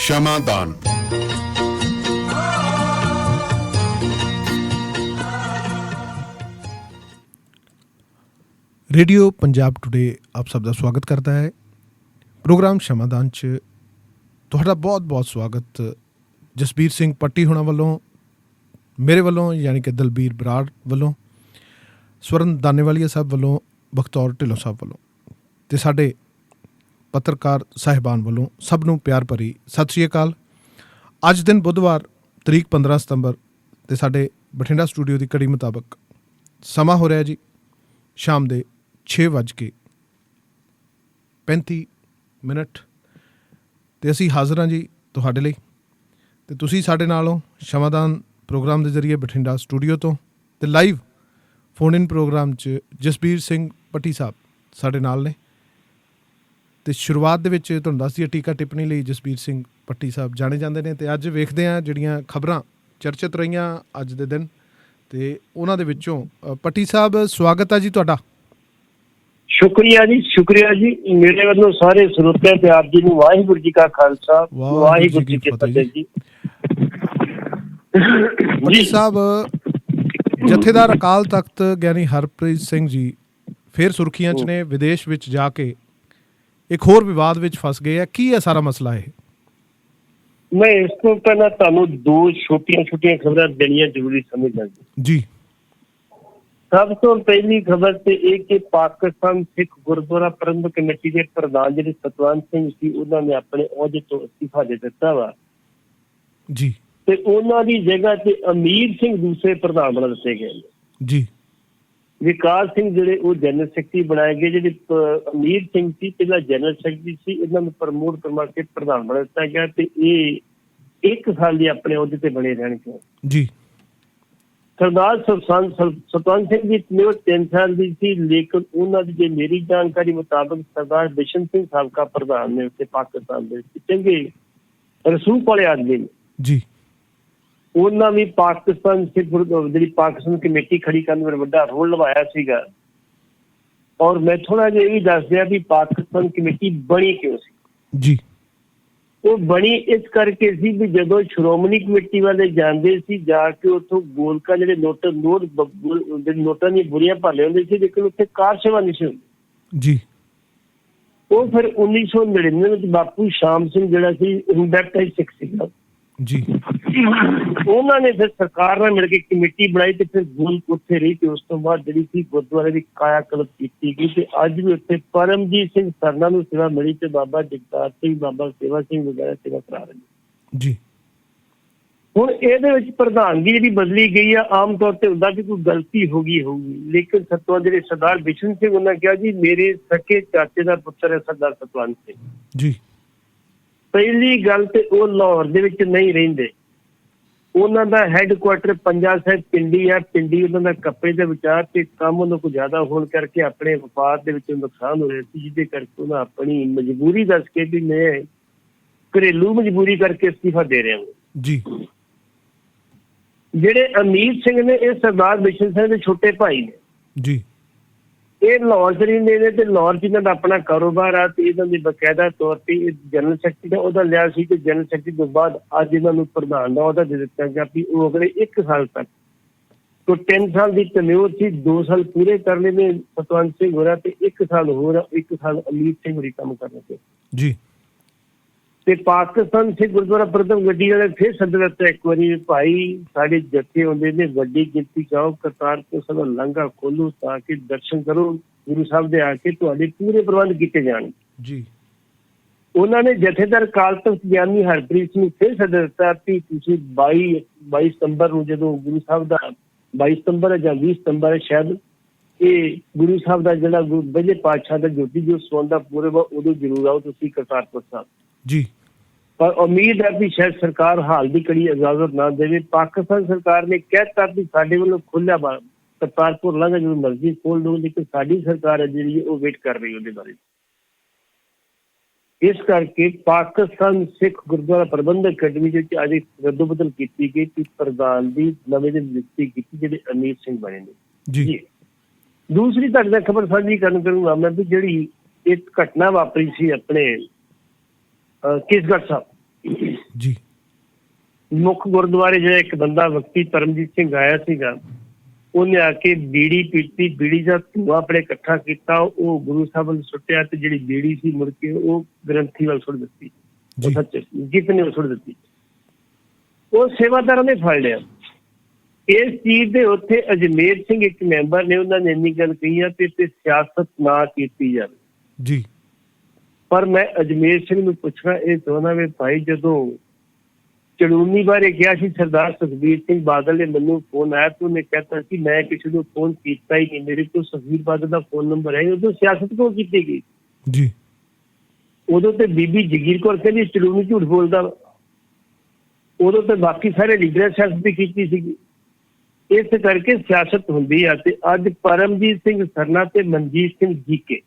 ਸ਼ਮਾਦਾਨ। Radio Punjab today ਆਪ ਸਭ ਦਾ ਸਵਾਗਤ ਕਰਦਾ ਹੈ। ਪ੍ਰੋਗਰਾਮ ਸ਼ਮਾਦਾਨ 'ਚ ਤੁਹਾਡਾ ਬਹੁਤ ਬਹੁਤ ਸਵਾਗਤ ਜਸਬੀਰ ਸਿੰਘ ਪੱਟੀ ਹੋਣਾ ਵੱਲੋਂ, ਮੇਰੇ ਵੱਲੋਂ ਯਾਨੀ ਕਿ ਦਲਬੀਰ ਬਰਾੜ ਵੱਲੋਂ, ਸਵਰਨ ਦਾਨੇਵਾਲੀਆ ਸਾਹਿਬ ਵੱਲੋਂ, ਬਖਤੌਰ ਢਿੱਲੋਂ ਸਾਹਿਬ ਵੱਲੋਂ ਅਤੇ ਸਾਡੇ ਪੱਤਰਕਾਰ ਸਾਹਿਬਾਨ ਵੱਲੋਂ ਸਭ ਨੂੰ ਪਿਆਰ ਭਰੀ ਸਤਿ ਸ਼੍ਰੀ ਅਕਾਲ। ਅੱਜ ਦਿਨ ਬੁੱਧਵਾਰ ਤਰੀਕ 15 ਸਤੰਬਰ ਅਤੇ ਸਾਡੇ ਬਠਿੰਡਾ ਸਟੂਡੀਓ ਦੀ ਘੜੀ ਮੁਤਾਬਕ ਸਮਾਂ ਹੋ ਰਿਹਾ ਜੀ ਸ਼ਾਮ ਦੇ 6:35 ਅਤੇ ਅਸੀਂ ਹਾਜ਼ਰ ਹਾਂ ਜੀ ਤੁਹਾਡੇ ਲਈ, ਅਤੇ ਤੁਸੀਂ ਸਾਡੇ ਨਾਲ ਹੋ ਸ਼ਮਾਦਾਨ ਪ੍ਰੋਗਰਾਮ ਦੇ ਜ਼ਰੀਏ ਬਠਿੰਡਾ ਸਟੂਡੀਓ ਤੋਂ, ਅਤੇ ਲਾਈਵ ਫੋਨ ਇਨ ਪ੍ਰੋਗਰਾਮ 'ਚ ਜਸਬੀਰ ਸਿੰਘ ਪੱਟੀ ਸਾਹਿਬ ਸਾਡੇ ਨਾਲ ਨੇ। ਅਤੇ ਸ਼ੁਰੂਆਤ ਦੇ ਵਿੱਚ ਤੁਹਾਨੂੰ ਦੱਸ ਦਈਏ ਟੀਕਾ ਟਿੱਪਣੀ ਲਈ ਜਸਬੀਰ ਸਿੰਘ ਪੱਟੀ ਸਾਹਿਬ ਜਾਣੇ ਜਾਂਦੇ ਨੇ, ਅਤੇ ਅੱਜ ਵੇਖਦੇ ਹਾਂ ਜਿਹੜੀਆਂ ਖਬਰਾਂ ਚਰਚਿਤ ਰਹੀਆਂ ਅੱਜ ਦੇ ਦਿਨ, ਅਤੇ ਉਹਨਾਂ ਦੇ ਵਿੱਚੋਂ ਪੱਟੀ ਸਾਹਿਬ ਸਵਾਗਤ ਹੈ ਜੀ ਤੁਹਾਡਾ। ਸ਼ੁਕਰੀਆ ਜੀ, ਸ਼ੁਕਰੀਆ ਜੀ। ਮੇਰੇ ਵੱਲੋਂ ਸਾਰੇ ਸਰੋਤਿਆਂ ਤੇ ਆਪ ਜੀ ਨੂੰ ਵਾਹਿਗੁਰੂ ਜੀ ਕਾ ਖਾਲਸਾ, ਵਾਹਿਗੁਰੂ ਜੀ ਕੀ ਫਤਿਹ ਜੀ। ਪੱਟੀ ਸਾਹਿਬ, ਜਥੇਦਾਰ ਅਕਾਲ ਤਖਤ ਗਿਆਨੀ ਹਰਪ੍ਰੀਤ ਸਿੰਘ ਜੀ ਫਿਰ ਸੁਰਖੀਆਂ 'ਚ ਨੇ, ਵਿਦੇਸ਼ ਵਿੱਚ ਜਾ ਕੇ ਇੱਕ ਹੋਰ ਵਿਵਾਦ ਵਿੱਚ ਫਸ ਗਏ ਆ। ਕੀ ਹੈ ਸਾਰਾ ਮਸਲਾ ਇਹ? ਮੈਂ ਇਸ ਤੋਂ ਪਹਿਲਾਂ ਤੁਹਾਨੂੰ ਦੋ ਛੋਟੀਆਂ ਖਬਰਾਂ ਦੇਣੀਆਂ ਜ਼ਰੂਰੀ ਸਮਝਦਾ ਜੀ। ਸਭ ਤੋਂ ਪਹਿਲੀ ਖਬਰ ਤੇ ਇਹ ਕਿ ਪਾਕਿਸਤਾਨ ਸਿੱਖ ਗੁਰਦੁਆਰਾ ਪ੍ਰਬੰਧਕ ਕਮੇਟੀ ਦੇ ਪ੍ਰਧਾਨ ਜਿਹੜੇ ਸਤਵੰਤ ਸਿੰਘ ਸੀ, ਉਹਨਾਂ ਨੇ ਆਪਣੇ ਅਹੁਦੇ ਤੋਂ ਅਸਤੀਫਾ ਦੇ ਦਿੱਤਾ ਵਾ ਜੀ, ਤੇ ਉਹਨਾਂ ਦੀ ਜਗ੍ਹਾ ਤੇ ਅਮੀਰ ਸਿੰਘ ਦੂਸਰੇ ਪ੍ਰਧਾਨ ਬਣਾ ਦਿੱਤੇ ਗਏ ਜੀ। ਵਿਕਾਸ ਸਿੰਘ ਜਿਹੜੇ ਉਹ ਜਨਰਲ ਸੈਕਟਰੀ ਬਣਾਏ ਗਏ। ਜਿਹੜੇ ਅਮੀਰ ਸਿੰਘ ਸੀ ਪਹਿਲਾਂ ਜਨਰਲ ਸੈਕਟਰੀ ਸੀ, ਇਹਨਾਂ ਨੂੰ ਪ੍ਰਮੋਟ ਕਰਵਾ ਕੇ ਪ੍ਰਧਾਨ ਬਣਾ ਦਿੱਤਾ ਗਿਆ, ਤੇ ਇਹ 1 ਸਾਲ ਲਈ ਆਪਣੇ ਅਹੁਦੇ ਤੇ ਬਣੇ ਰਹਿਣਗੇ ਜੀ। ਸਰਦਾਰ ਸਤਵੰਤ ਸਿੰਘ ਦੀ ਤਨੇਵਰ 3 ਸਾਲ ਦੀ ਸੀ, ਲੇਕਿਨ ਉਹਨਾਂ ਦੀ ਜੇ ਮੇਰੀ ਜਾਣਕਾਰੀ ਮੁਤਾਬਕ ਸਰਦਾਰ ਬਿਸ਼ਨ ਸਿੰਘ ਸਾਬਕਾ ਪ੍ਰਧਾਨ ਨੇ ਉੱਥੇ ਪਾਕਿਸਤਾਨ ਦੇ ਵਿੱਚ ਚੰਗੇ ਰਸੂਖ ਵਾਲੇ ਆਦਮੀ ਨੇ ਜੀ। ਉਹਨਾਂ ਵੀ ਪਾਕਿਸਤਾਨ ਸਿੱਖ ਜਿਹੜੀ ਪਾਕਿਸਤਾਨ ਕਮੇਟੀ ਖੜੀ ਕਰਨ ਵਿੱਚ ਵੱਡਾ ਰੋਲ ਨਿਭਾਇਆ ਸੀਗਾ। ਔਰ ਮੈਂ ਥੋੜਾ ਜਿਹਾ ਇਹ ਵੀ ਦੱਸ ਦਿਆਂ ਵੀ ਪਾਕਿਸਤਾਨ ਕਮੇਟੀ ਬਣੀ ਕਿਉਂ ਸੀ ਜੀ। ਉਹ ਬਣੀ ਇਸ ਕਰਕੇ ਸੀ ਵੀ ਜਦੋਂ ਸ਼੍ਰੋਮਣੀ ਕਮੇਟੀ ਵਾਲੇ ਜਾਂਦੇ ਸੀ, ਜਾ ਕੇ ਉੱਥੋਂ ਗੋਲਕਾਂ ਜਿਹੜੇ ਨੋਟਾਂ ਦੀਆਂ ਬੁਰੀਆਂ ਭਾਲੇ ਹੁੰਦੇ ਸੀ, ਲੇਕਿਨ ਉੱਥੇ ਕਾਰ ਸੇਵਾ ਨਹੀਂ ਸੀ ਹੁੰਦੀ ਜੀ। ਉਹ ਫਿਰ 1999 ਵਿੱਚ ਬਾਪੂ ਸ਼ਾਮ ਸਿੰਘ ਜਿਹੜਾ ਸੀ ਬੈਪਟਾਈਜ਼ ਸਿੱਖ ਸੀਗਾ ਜੀ, ਉਹਨਾਂ ਨੇ ਫਿਰ ਸਰਕਾਰ ਨਾਲ ਮਿਲ ਕੇ ਕਮੇਟੀ ਬਣਾਈ, ਤੇ ਫਿਰ ਗੋਲਕ ਉੱਥੇ ਰਹੀ, ਤੇ ਉਸ ਤੋਂ ਬਾਅਦ ਜਿਹੜੀ ਸੀ ਗੁਰਦੁਆਰੇ ਦੀ ਕਾਇਆ ਕਲਪ ਕੀਤੀ ਗਈ, ਤੇ ਅੱਜ ਵੀ ਉੱਥੇ ਪਰਮਜੀਤ ਸਿੰਘ ਸਰਨਾ ਨੂੰ ਸੇਵਾ ਮਿਲੀ, ਤੇ ਬਾਬਾ ਜਗਤਾਰ ਸਿੰਘ, ਬਾਬਾ ਸੇਵਾ ਸਿੰਘ ਵਗੈਰਾ ਸੇਵਾ ਕਰਾ ਰਹੇ ਜੀ। ਹੁਣ ਇਹਦੇ ਵਿੱਚ ਪ੍ਰਧਾਨਗੀ ਜਿਹੜੀ ਬਦਲੀ ਗਈ ਆ, ਆਮ ਤੌਰ ਤੇ ਹੁੰਦਾ ਕਿ ਕੋਈ ਗਲਤੀ ਹੋ ਗਈ ਹੋਊਗੀ, ਲੇਕਿਨ ਜਿਹੜੇ ਸਰਦਾਰ ਬਿਸ਼ਨ ਸਿੰਘ ਉਹਨਾਂ ਕਿਹਾ ਜੀ ਮੇਰੇ ਸਕੇ ਚਾਚੇ ਦਾ ਪੁੱਤਰ ਹੈ ਸਰਦਾਰ ਸਤਵੰਤ ਸਿੰਘ ਜੀ। ਪਹਿਲੀ ਗੱਲ ਤੇ ਉਹ ਲਾਹੌਰ ਦੇ ਵਿੱਚ ਨਹੀਂ ਰਹਿੰਦੇ, ਉਹਨਾਂ ਦਾ ਹੈੱਡਕੁਆਟਰ ਪੰਜਾ ਸਾਹਿਬ ਪਿੰਡੀ ਆ। ਪਿੰਡੀ ਉਹਨਾਂ ਦਾ ਕੱਪੜੇ ਦੇ ਵਿਚਾਰ ਤੇ ਕੰਮ ਉਹਨਾਂ ਕੋਲ ਜ਼ਿਆਦਾ ਹੋਣ ਕਰਕੇ ਆਪਣੇ ਵਪਾਰ ਦੇ ਵਿੱਚ ਨੁਕਸਾਨ ਹੋ ਰਿਹਾ ਸੀ, ਜਿਹਦੇ ਕਰਕੇ ਉਹਨਾਂ ਆਪਣੀ ਮਜਬੂਰੀ ਦੱਸ ਕੇ ਵੀ ਮੈਂ ਘਰੇਲੂ ਮਜਬੂਰੀ ਕਰਕੇ ਅਸਤੀਫਾ ਦੇ ਰਿਹਾ ਜੀ। ਜਿਹੜੇ ਅਮੀਰ ਸਿੰਘ ਨੇ ਇਹ ਸਰਦਾਰ ਬਿਸ਼ਨ ਸਿੰਘ ਦੇ ਛੋਟੇ ਭਾਈ ਨੇ ਜੀ। ਇਹ ਲਾਹੌਰ ਚ ਰਹਿੰਦੇ ਨੇ, ਤੇ ਲਾਹੌਰ ਚ ਇਹਨਾਂ ਦਾ ਆਪਣਾ ਕਾਰੋਬਾਰ ਆ, ਤੇ ਇਹਨਾਂ ਦੇ ਬਕਾਇਦਾ ਤੌਰ ਤੇ ਜਨਰਲ ਸੈਕਟਰੀ ਦਾ ਉਹਦਾ ਲਿਆ ਸੀ, ਤੇ ਜਨਰਲ ਸੈਕਟਰੀ ਤੋਂ ਬਾਅਦ ਅੱਜ ਇਹਨਾਂ ਨੂੰ ਪ੍ਰਧਾਨ ਦਾ ਉਹਦਾ ਦੇ ਦਿੱਤਾ ਗਿਆ ਵੀ ਉਹ ਅਗਲੇ 1 ਸਾਲ ਤੱਕ ਤੋਂ 3 ਸਾਲ ਦੀ ਟੈਨਿਓਰ ਸੀ, 2 ਸਾਲ ਪੂਰੇ ਕਰਨੇ ਨੇ ਸਤਵੰਤ ਸਿੰਘ ਹੋਰਾਂ, ਤੇ 1 ਸਾਲ ਹੋਰ 1 ਸਾਲ ਅਮੀਰ ਸਿੰਘ ਹੋਰੀ ਕੰਮ ਕਰਨਗੇ ਜੀ। ਤੇ ਪਾਕਿਸਤਾਨ ਸਿੱਖ ਗੁਰਦੁਆਰਾ ਪ੍ਰਬੰਧਕ ਕਮੇਟੀ ਵਾਲੇ ਫਿਰ ਸੱਦ ਦਿੱਤਾ ਇੱਕ ਵਾਰੀ, ਭਾਈ ਸਾਡੇ ਜੱਥੇ ਹੁੰਦੇ ਨੇ, ਵੱਡੀ ਗਿਣਤੀ ਜਾਓ ਕਰਤਾਰਪੁਰ ਸਾਹਿਬ ਲੰਘਾ ਖੋਲੋ ਤਾਂ ਕਿ ਦਰਸ਼ਨ ਕਰੋ ਗੁਰੂ ਸਾਹਿਬ ਦੇ, ਆ ਕੇ ਤੁਹਾਡੇ ਪੂਰੇ ਪ੍ਰਬੰਧ ਕੀਤੇ ਜਾਣ ਜੀ। ਉਹਨਾਂ ਨੇ ਜਥੇਦਾਰ ਅਕਾਲ ਤਖਤ ਗਿਆਨੀ ਹਰਪ੍ਰੀਤ ਸਿੰਘ ਨੂੰ ਫਿਰ ਸੱਦ ਦਿੱਤਾ ਕਿ ਤੁਸੀਂ 22 ਸਤੰਬਰ ਨੂੰ, ਜਦੋਂ ਗੁਰੂ ਸਾਹਿਬ ਦਾ 22 ਸਤੰਬਰ ਹੈ ਜਾਂ 20 ਸਤੰਬਰ ਹੈ ਸ਼ਾਇਦ, ਇਹ ਗੁਰੂ ਸਾਹਿਬ ਦਾ ਜਿਹੜਾ ਪਹਿਲੇ ਪਾਤਸ਼ਾਹ ਦਾ ਜੋਤੀ ਜੋ ਸੌਂਦਾ ਪੂਰਬ, ਉਦੋਂ ਜ਼ਰੂਰ ਆਓ ਤੁਸੀਂ ਕਰਤਾਰਪੁਰ ਸਾਹਿਬ ਜੀ। ਪਰ ਉਮੀਦ ਹੈ ਵੀ ਸ਼ਾਇਦ ਸਰਕਾਰ ਹਾਲ ਦੀ ਘੜੀ ਇਜਾਜ਼ਤ ਨਾ ਦੇਵੇ। ਪਾਕਿਸਤਾਨ ਸਰਕਾਰ ਨੇ ਕਹਿਤਾ ਵੀ ਸਾਡੇ ਵੱਲੋਂ ਖੁੱਲਿਆ ਕਰਤਾਰਪੁਰ ਲਾਂਘਾ ਜਦੋਂ ਮਰਜ਼ੀ ਖੋਲ ਦਓ, ਲੇਕਿਨ ਸਾਡੀ ਸਰਕਾਰ ਹੈ ਜਿਹੜੀ ਉਹ ਵੇਟ ਕਰ ਰਹੀ ਉਹਦੇ ਬਾਰੇ। ਇਸ ਕਰਕੇ ਪਾਕਿਸਤਾਨ ਸਿੱਖ ਗੁਰਦੁਆਰਾ ਪ੍ਰਬੰਧਕ ਕਮੇਟੀ ਵਿੱਚ ਅੱਜ ਰੱਦੋ ਬਦਲ ਕੀਤੀ ਗਈ ਕਿ ਪ੍ਰਧਾਨ ਦੀ ਨਵੇਂ ਦੀ ਨਿਯੁਕਤੀ ਕੀਤੀ ਜਿਹੜੇ ਅਮੀਰ ਸਿੰਘ ਬਣੇ ਨੇ ਜੀ। ਦੂਸਰੀ ਤੁਹਾਡੇ ਨਾਲ ਖਬਰ ਸਾਂਝੀ ਕਰੂੰਗਾ ਮੈਂ ਵੀ ਜਿਹੜੀ ਇੱਕ ਘਟਨਾ ਵਾਪਰੀ ਸੀ ਆਪਣੇ ਕੇਸਗੜ੍ਹ ਸਾਹਿਬ ਜੀ ਮੁੱਖ ਗੁਰਦੁਆਰੇ ਜਿਹੜਾ ਇੱਕ ਬੰਦਾ ਵਿਅਕਤੀ ਪਰਮਜੀਤ ਸਿੰਘ ਆਇਆ ਸੀਗਾ, ਉਹਨੇ ਆ ਕੇ ਬੀੜੀ ਪੀਤੀ, ਬੀੜੀ ਦਾ ਧੂੰਆਂ ਆਪਣੇ ਇਕੱਠਾ ਕੀਤਾ, ਉਹ ਗੁਰੂ ਸਾਹਿਬ ਵੱਲ ਸੁੱਟਿਆ ਤੇ ਜਿਹੜੀ ਬੀੜੀ ਸੀ ਮੁੜ ਕੇ ਉਹ ਗ੍ਰੰਥੀ ਵੱਲ ਸੁੱਟ ਦਿੱਤੀ, ਜੀ ਸੱਚ ਜਿੱਤ ਨੇ ਸੁੱਟ ਦਿੱਤੀ। ਉਹ ਸੇਵਾਦਾਰਾਂ ਨੇ ਫੜ ਲਿਆ। ਇਸ ਚੀਜ਼ ਦੇ ਉੱਥੇ ਅਜਮੇਰ ਸਿੰਘ ਇੱਕ ਮੈਂਬਰ ਨੇ, ਉਹਨਾਂ ਨੇ ਇੰਨੀ ਗੱਲ ਕਹੀ ਆ ਕਿ ਤੇ ਸਿਆਸਤ ਨਾ ਕੀਤੀ ਜਾਵੇ। ਜੀ ਪਰ ਮੈਂ ਅਜਮੇਰ ਸਿੰਘ ਨੂੰ ਪੁੱਛਣਾ ਇਹ ਚਾਹੁੰਦਾ ਵੀ ਭਾਈ, ਜਦੋਂ ਚੜੂਨੀ ਬਾਰੇ ਕਿਹਾ ਸੀ ਸਰਦਾਰ ਸੁਖਬੀਰ ਸਿੰਘ ਬਾਦਲ ਨੇ, ਮੈਨੂੰ ਫੋਨ ਆਇਆ ਤੇ ਉਹਨੇ ਕਹਿਤਾ ਸੀ ਮੈਂ ਕਿਸੇ ਨੂੰ ਫੋਨ ਕੀਤਾ ਹੀ ਨਹੀਂ, ਮੇਰੇ ਕੋਲ ਸੁਖਬੀਰ ਬਾਦਲ ਦਾ ਫੋਨ ਨੰਬਰ ਹੈ। ਉਦੋਂ ਸਿਆਸਤ ਕਿਉਂ ਕੀਤੀ ਗਈ? ਜੀ ਉਦੋਂ ਤੇ ਬੀਬੀ ਜਗੀਰ ਕੌਰ ਕਹਿੰਦੀ ਚੜੂਨੀ ਝੂਠ ਬੋਲਦਾ, ਉਦੋਂ ਤੇ ਬਾਕੀ ਸਾਰੇ ਲੀਡਰਾਂ ਸਿਆਸਤ ਵੀ ਕੀਤੀ ਸੀਗੀ। ਇਸ ਕਰਕੇ ਸਿਆਸਤ ਹੁੰਦੀ ਆ। ਤੇ ਅੱਜ ਪਰਮਜੀਤ ਸਿੰਘ ਸਰਨਾ ਤੇ ਮਨਜੀਤ ਸਿੰਘ ਜੀਕੇ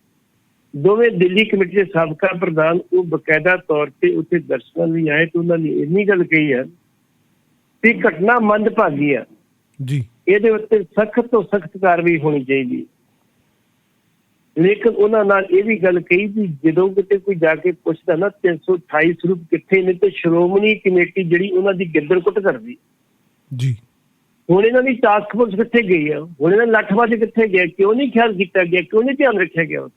ਦੋਵੇਂ ਦਿੱਲੀ ਕਮੇਟੀ ਦੇ ਸਾਬਕਾ ਪ੍ਰਧਾਨ, ਉਹ ਬਕਾਇਦਾ ਤੌਰ ਤੇ ਉੱਥੇ ਦਰਸ਼ਨਾਂ ਲਈ ਆਏ ਤੇ ਉਹਨਾਂ ਨੇ ਇੰਨੀ ਗੱਲ ਕਹੀ ਹੈ ਕਿ ਘਟਨਾ ਮੰਦਭਾਗੀ ਆ, ਜੀ ਇਹਦੇ ਉੱਤੇ ਸਖਤ ਤੋਂ ਸਖਤ ਕਾਰਵਾਈ ਹੋਣੀ ਚਾਹੀਦੀ। ਲੇਕਿਨ ਉਹਨਾਂ ਨਾਲ ਇਹ ਵੀ ਗੱਲ ਕਹੀ ਕਿ ਜਦੋਂ ਕਿਤੇ ਕੋਈ ਜਾ ਕੇ ਪੁੱਛਦਾ ਨਾ 328 ਸਰੂਪ ਕਿੱਥੇ ਨੇ, ਤੇ ਸ਼੍ਰੋਮਣੀ ਕਮੇਟੀ ਜਿਹੜੀ ਉਹਨਾਂ ਦੀ ਗਿੱਦੜਕੁੱਟ ਕਰਦੀ। ਜੀ ਹੁਣ ਇਹਨਾਂ ਦੀ ਟਾਸਕ ਫੋਰਸ ਕਿੱਥੇ ਗਈ ਆ? ਹੁਣ ਇਹਨਾਂ ਲੱਠਬਾਜ਼ੀ ਕਿੱਥੇ ਗਿਆ? ਕਿਉਂ ਨਹੀਂ ਖਿਆਲ ਕੀਤਾ ਗਿਆ? ਕਿਉਂ ਨਹੀਂ ਧਿਆਨ ਰੱਖਿਆ ਗਿਆ?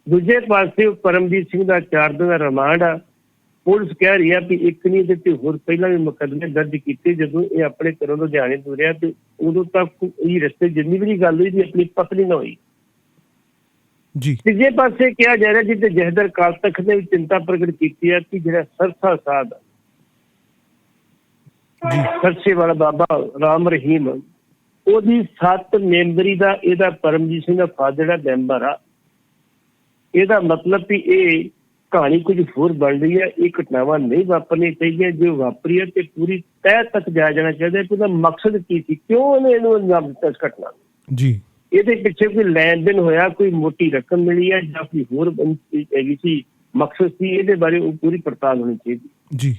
ਦੂਜੇ ਪਾਸੇ ਪਰਮਜੀਤ ਸਿੰਘ ਦਾ 4 ਦਿਨ ਦਾ ਰਿਮਾਂਡ ਆ। ਪੁਲਿਸ ਕਹਿ ਰਹੀ ਆ ਵੀ ਇੱਕ ਨਹੀਂ ਤੇ ਹੋਰ ਪਹਿਲਾਂ ਵੀ ਮੁਕੱਦਮੇ ਦਰਜ ਕੀਤੇ। ਜਦੋਂ ਇਹ ਆਪਣੇ ਘਰੋਂ ਲੁਧਿਆਣੇ ਤੁਰਿਆ ਤੇ ਉਦੋਂ ਤੱਕ ਇਹ ਰਸਤੇ ਜਿੰਨੀ ਵੀ ਗੱਲ ਹੋਈ ਸੀ ਆਪਣੀ ਪਤਨੀ ਨਾਲ ਹੋਈ। ਜੀ ਤੀਜੇ ਪਾਸੇ ਕਿਹਾ ਜਾ ਰਿਹਾ ਜਿੱਤੇ ਜਹਦਰ ਅਕਾਲ ਤਖਤ ਨੇ ਵੀ ਚਿੰਤਾ ਪ੍ਰਗਟ ਕੀਤੀ ਹੈ ਕਿ ਜਿਹੜਾ ਸਰਸਾ ਸਾਧ ਸਰਸੇ ਵਾਲਾ ਬਾਬਾ ਰਾਮ ਰਹੀਮ, ਉਹਦੀ 7 ਮੈਂਬਰੀ ਦਾ ਇਹਦਾ ਪਰਮਜੀਤ ਸਿੰਘ ਦਾ ਫਾਦਰ ਜਿਹੜਾ ਮੈਂਬਰ ਆ, ਇਹਦਾ ਮਤਲਬ ਵੀ ਇਹ ਕਹਾਣੀ ਕੁਝ ਹੋਰ ਬਣ ਰਹੀ ਹੈ। ਇਹ ਘਟਨਾਵਾਂ ਨਹੀਂ ਵਾਪਰਨੀਆਂ ਚਾਹੀਦੀਆਂ। ਜੋ ਵਾਪਰੀ ਹੈ ਤੇ ਪੂਰੀ ਤਹਿ ਤੱਕ ਜਾਇਆ ਜਾਣਾ ਚਾਹੀਦਾ ਕਿ ਉਹਦਾ ਮਕਸਦ ਕੀ ਸੀ, ਕਿਉਂ ਉਹਨੇ ਇਹਨੂੰ ਅੰਜਾਮ ਦਿੱਤਾ ਇਸ ਘਟਨਾ ਨੂੰ। ਜੀ ਇਹਦੇ ਪਿੱਛੇ ਕੋਈ ਲੈਣ ਦੇਣ ਹੋਇਆ, ਕੋਈ ਮੋਟੀ ਰਕਮ ਮਿਲੀ ਹੈ ਜਾਂ ਕੋਈ ਹੋਰ ਹੈਗੀ ਸੀ ਮਕਸਦ ਸੀ, ਇਹਦੇ ਬਾਰੇ ਉਹ ਪੂਰੀ ਪੜਤਾਲ ਹੋਣੀ ਚਾਹੀਦੀ। ਜੀ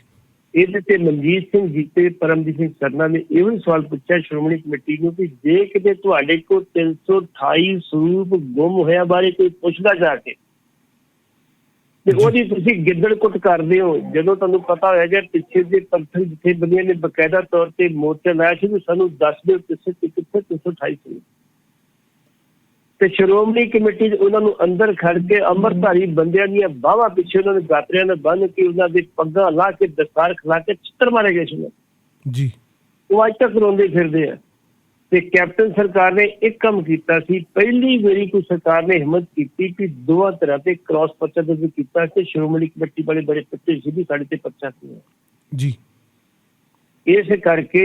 ਇਹਦੇ ਤੇ ਮਨਜੀਤ ਸਿੰਘ ਜੀ ਤੇ ਪਰਮਜੀਤ ਸਿੰਘ ਸਰਨਾ ਨੇ ਇਹੋ ਹੀ ਸਵਾਲ ਪੁੱਛਿਆ ਸ਼੍ਰੋਮਣੀ ਕਮੇਟੀ ਨੂੰ ਕਿ ਜੇ ਕਿਤੇ ਤੁਹਾਡੇ ਕੋਲ 328 ਸਰੂਪ ਗੁੰਮ ਹੋਇਆ ਬਾਰੇ ਕੋਈ ਪੁੱਛਦਾ ਜਾ ਕੇ ਤੇ ਉਹਦੀ ਤੁਸੀਂ ਗਿੱਦੜਕੁੱਟ ਕਰਦੇ ਹੋ, ਜਦੋਂ ਤੁਹਾਨੂੰ ਪਤਾ ਹੋਇਆ ਜਾਂ ਪਿੱਛੇ ਦੇ ਪੰਥਕ ਜਥੇਬੰਦੀਆਂ ਨੇ ਬਕਾਇਦਾ ਤੌਰ ਤੇ ਮੋਰਚਾ ਲਾਇਆ ਸੀ ਸਾਨੂੰ ਦੱਸ ਦਿਓ ਕਿੱਥੇ 328 ਸਰੂਪ। ਤੇ ਸ਼੍ਰੋਮਣੀ ਕਮੇਟੀ ਉਹਨਾਂ ਨੂੰ ਅੰਦਰ ਖੜ ਕੇ ਅੰਮ੍ਰਿਤਧਾਰੀ ਬੰਦਿਆਂ ਦੀਆਂ ਬਾਹਾਂ ਪਿੱਛੇ ਉਹਨਾਂ ਦੇ ਗਾਤਰਿਆਂ ਨਾਲ ਬੰਨ੍ਹ ਕੇ ਉਹਨਾਂ ਦੇ ਪੱਗਾਂ ਲਾ ਕੇ ਦਸਤਾਰ ਖਿਲਾ ਕੇ ਚਿੱਤਰ ਮਾਰੇ ਗਏ ਸੀ। ਜੀ ਉਹ ਅੱਜ ਤੱਕ ਰੋਂਦੇ ਫਿਰਦੇ ਆ। ਤੇ ਕੈਪਟਨ ਸਰਕਾਰ ਨੇ ਇੱਕ ਕੰਮ ਕੀਤਾ ਸੀ, ਪਹਿਲੀ ਵਾਰੀ ਕੋਈ ਸਰਕਾਰ ਨੇ ਹਿੰਮਤ ਕੀਤੀ ਕਿ ਦੋਵਾਂ ਤਰ੍ਹਾਂ ਤੇ ਕ੍ਰਾਸ ਪਰਚਾ ਦਰਜ ਕੀਤਾ ਤੇ ਸ਼੍ਰੋਮਣੀ ਕਮੇਟੀ ਵਾਲੇ ਬੜੇ ਪਿੱਛੇ ਸੀ ਵੀ ਸਾਡੇ ਤੇ ਪਰਚਾ ਕਿਉਂ। ਜੀ ਇਸ ਕਰਕੇ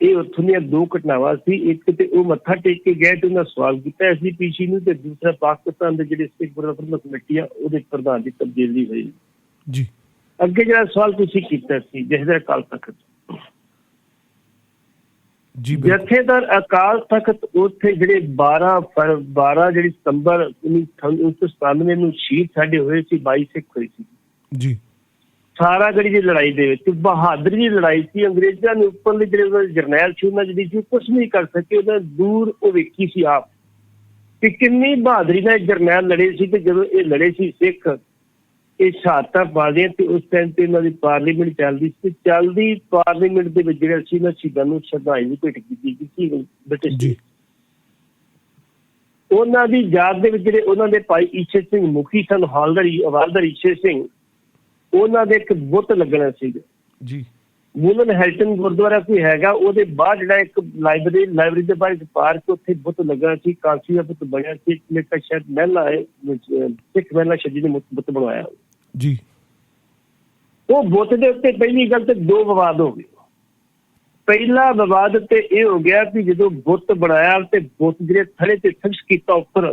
ਇਹ ਉੱਥੋਂ ਦੀਆਂ 2 ਘਟਨਾਵਾਂ ਸੀ। ਇੱਕ ਤੇ ਉਹ ਮੱਥਾ ਟੇਕ ਕੇ ਗਏ ਤੇ ਉਹਨਾਂ ਸਵਾਲ ਕੀਤਾ SGPC ਨੂੰ, ਤੇ ਦੂਸਰਾ ਪਾਕਿਸਤਾਨ ਦੇ ਜਿਹੜੇ ਸਿੱਖ ਗੁਰਦੁਆਰਾ ਕਮੇਟੀ ਆ ਉਹਦੇ ਪ੍ਰਧਾਨ ਦੀ ਤਬਦੀਲੀ ਹੋਈ। ਜੀ ਅੱਗੇ ਜਿਹੜਾ ਸਵਾਲ ਤੁਸੀਂ ਕੀਤਾ ਸੀ ਜਥੇਦਾਰ ਅਕਾਲ ਤਖਤ, ਜੀ ਜਥੇਦਾਰ ਅਕਾਲ ਤਖਤ ਉੱਥੇ ਜਿਹੜੇ 12 ਜਿਹੜੀ ਸਤੰਬਰ 1997 ਨੂੰ ਸ਼ਹੀਦ ਸਾਡੇ ਹੋਏ ਸੀ, 22 ਸਿੱਖ ਹੋਏ ਸੀ। ਜੀ ਸਾਰਾਗੜ੍ਹੀ ਦੀ ਲੜਾਈ ਦੇ ਵਿੱਚ ਬਹਾਦਰੀ ਦੀ ਲੜਾਈ ਸੀ। ਅੰਗਰੇਜ਼ਾਂ ਨੇ ਉੱਪਰਲੇ ਜਿਹੜੇ ਜਰਨੈਲ ਸੀ ਉਹਨਾਂ ਜਿਹੜੀ ਸੀ ਕੁਛ ਨਹੀਂ ਕਰ ਸਕੇ। ਉਹਨਾਂ ਦੂਰ ਉਹ ਵੇਖੀ ਸੀ ਆਪ ਕਿ ਕਿੰਨੀ ਬਹਾਦਰੀ ਨਾਲ ਜਰਨੈਲ ਲੜੇ ਸੀ। ਤੇ ਜਦੋਂ ਇਹ ਲੜੇ ਸੀ ਸਿੱਖ ਇਹ ਸ਼ਹਾਦਤਾਂ ਪਾਉਂਦੇ ਤੇ ਉਸ ਟਾਈਮ ਤੇ ਇਹਨਾਂ ਦੀ ਪਾਰਲੀਮੈਂਟ ਚੱਲਦੀ ਸੀ। ਚੱਲਦੀ ਪਾਰਲੀਮੈਂਟ ਦੇ ਵਿੱਚ ਜਿਹੜੇ ਸੀ ਉਹਨਾਂ ਸ਼ਹੀਦਾਂ ਨੂੰ ਸ਼ਰਧਾਂਜਲੀ ਭੇਟ ਕੀਤੀ ਗਈ ਸੀ ਬ੍ਰਿਟਿਸ਼। ਉਹਨਾਂ ਦੀ ਯਾਦ ਦੇ ਵਿੱਚ ਜਿਹੜੇ ਉਹਨਾਂ ਦੇ ਭਾਈ ਈਸ਼ਰ ਸਿੰਘ ਮੁਖੀ ਸਨ, ਹਵਾਲਦਾਰ ਈਸ਼ਰ ਸਿੰਘ, ਉਹਨਾਂ ਦੇ ਇੱਕ ਬੁੱਤ ਲੱਗਣਾ ਸੀਗਾ। ਜੀ ਵੂਲਨ ਹੈਲਟਨ ਗੁਰਦੁਆਰਾ ਕੋਈ ਹੈਗਾ, ਉਹਦੇ ਬਾਹਰ ਜਿਹੜਾ ਇੱਕ ਲਾਇਬ੍ਰੇਰੀ ਦੇ ਬਾਹਰ ਇੱਕ ਪਾਰਕ, ਉੱਥੇ ਬੁੱਤ ਲੱਗਣਾ ਸੀ। ਕਾਂਸੀ ਦਾ ਬੁੱਤ ਬਣਿਆ ਸੀ। ਸ਼ਾਇਦ ਮਹਿਲਾ ਹੈ, ਸਿੱਖ ਮਹਿਲਾ ਸ਼ਹੀਦੀ ਨੇ ਬੁੱਤ ਬਣਵਾਇਆ ਜੀ। ਉਹ ਬੁੱਤ ਦੇ ਉੱਤੇ ਪਹਿਲੀ ਗੱਲ ਤੇ 2 ਵਿਵਾਦ ਹੋ ਗਏ। ਪਹਿਲਾ ਵਿਵਾਦ ਤੇ ਇਹ ਹੋ ਗਿਆ ਕਿ ਜਦੋਂ ਬੁੱਤ ਬਣਾਇਆ ਤੇ ਬੁੱਤ ਜਿਹੜੇ ਥੜੇ ਤੇ ਫਿਕਸ ਕੀਤਾ ਉੱਪਰ,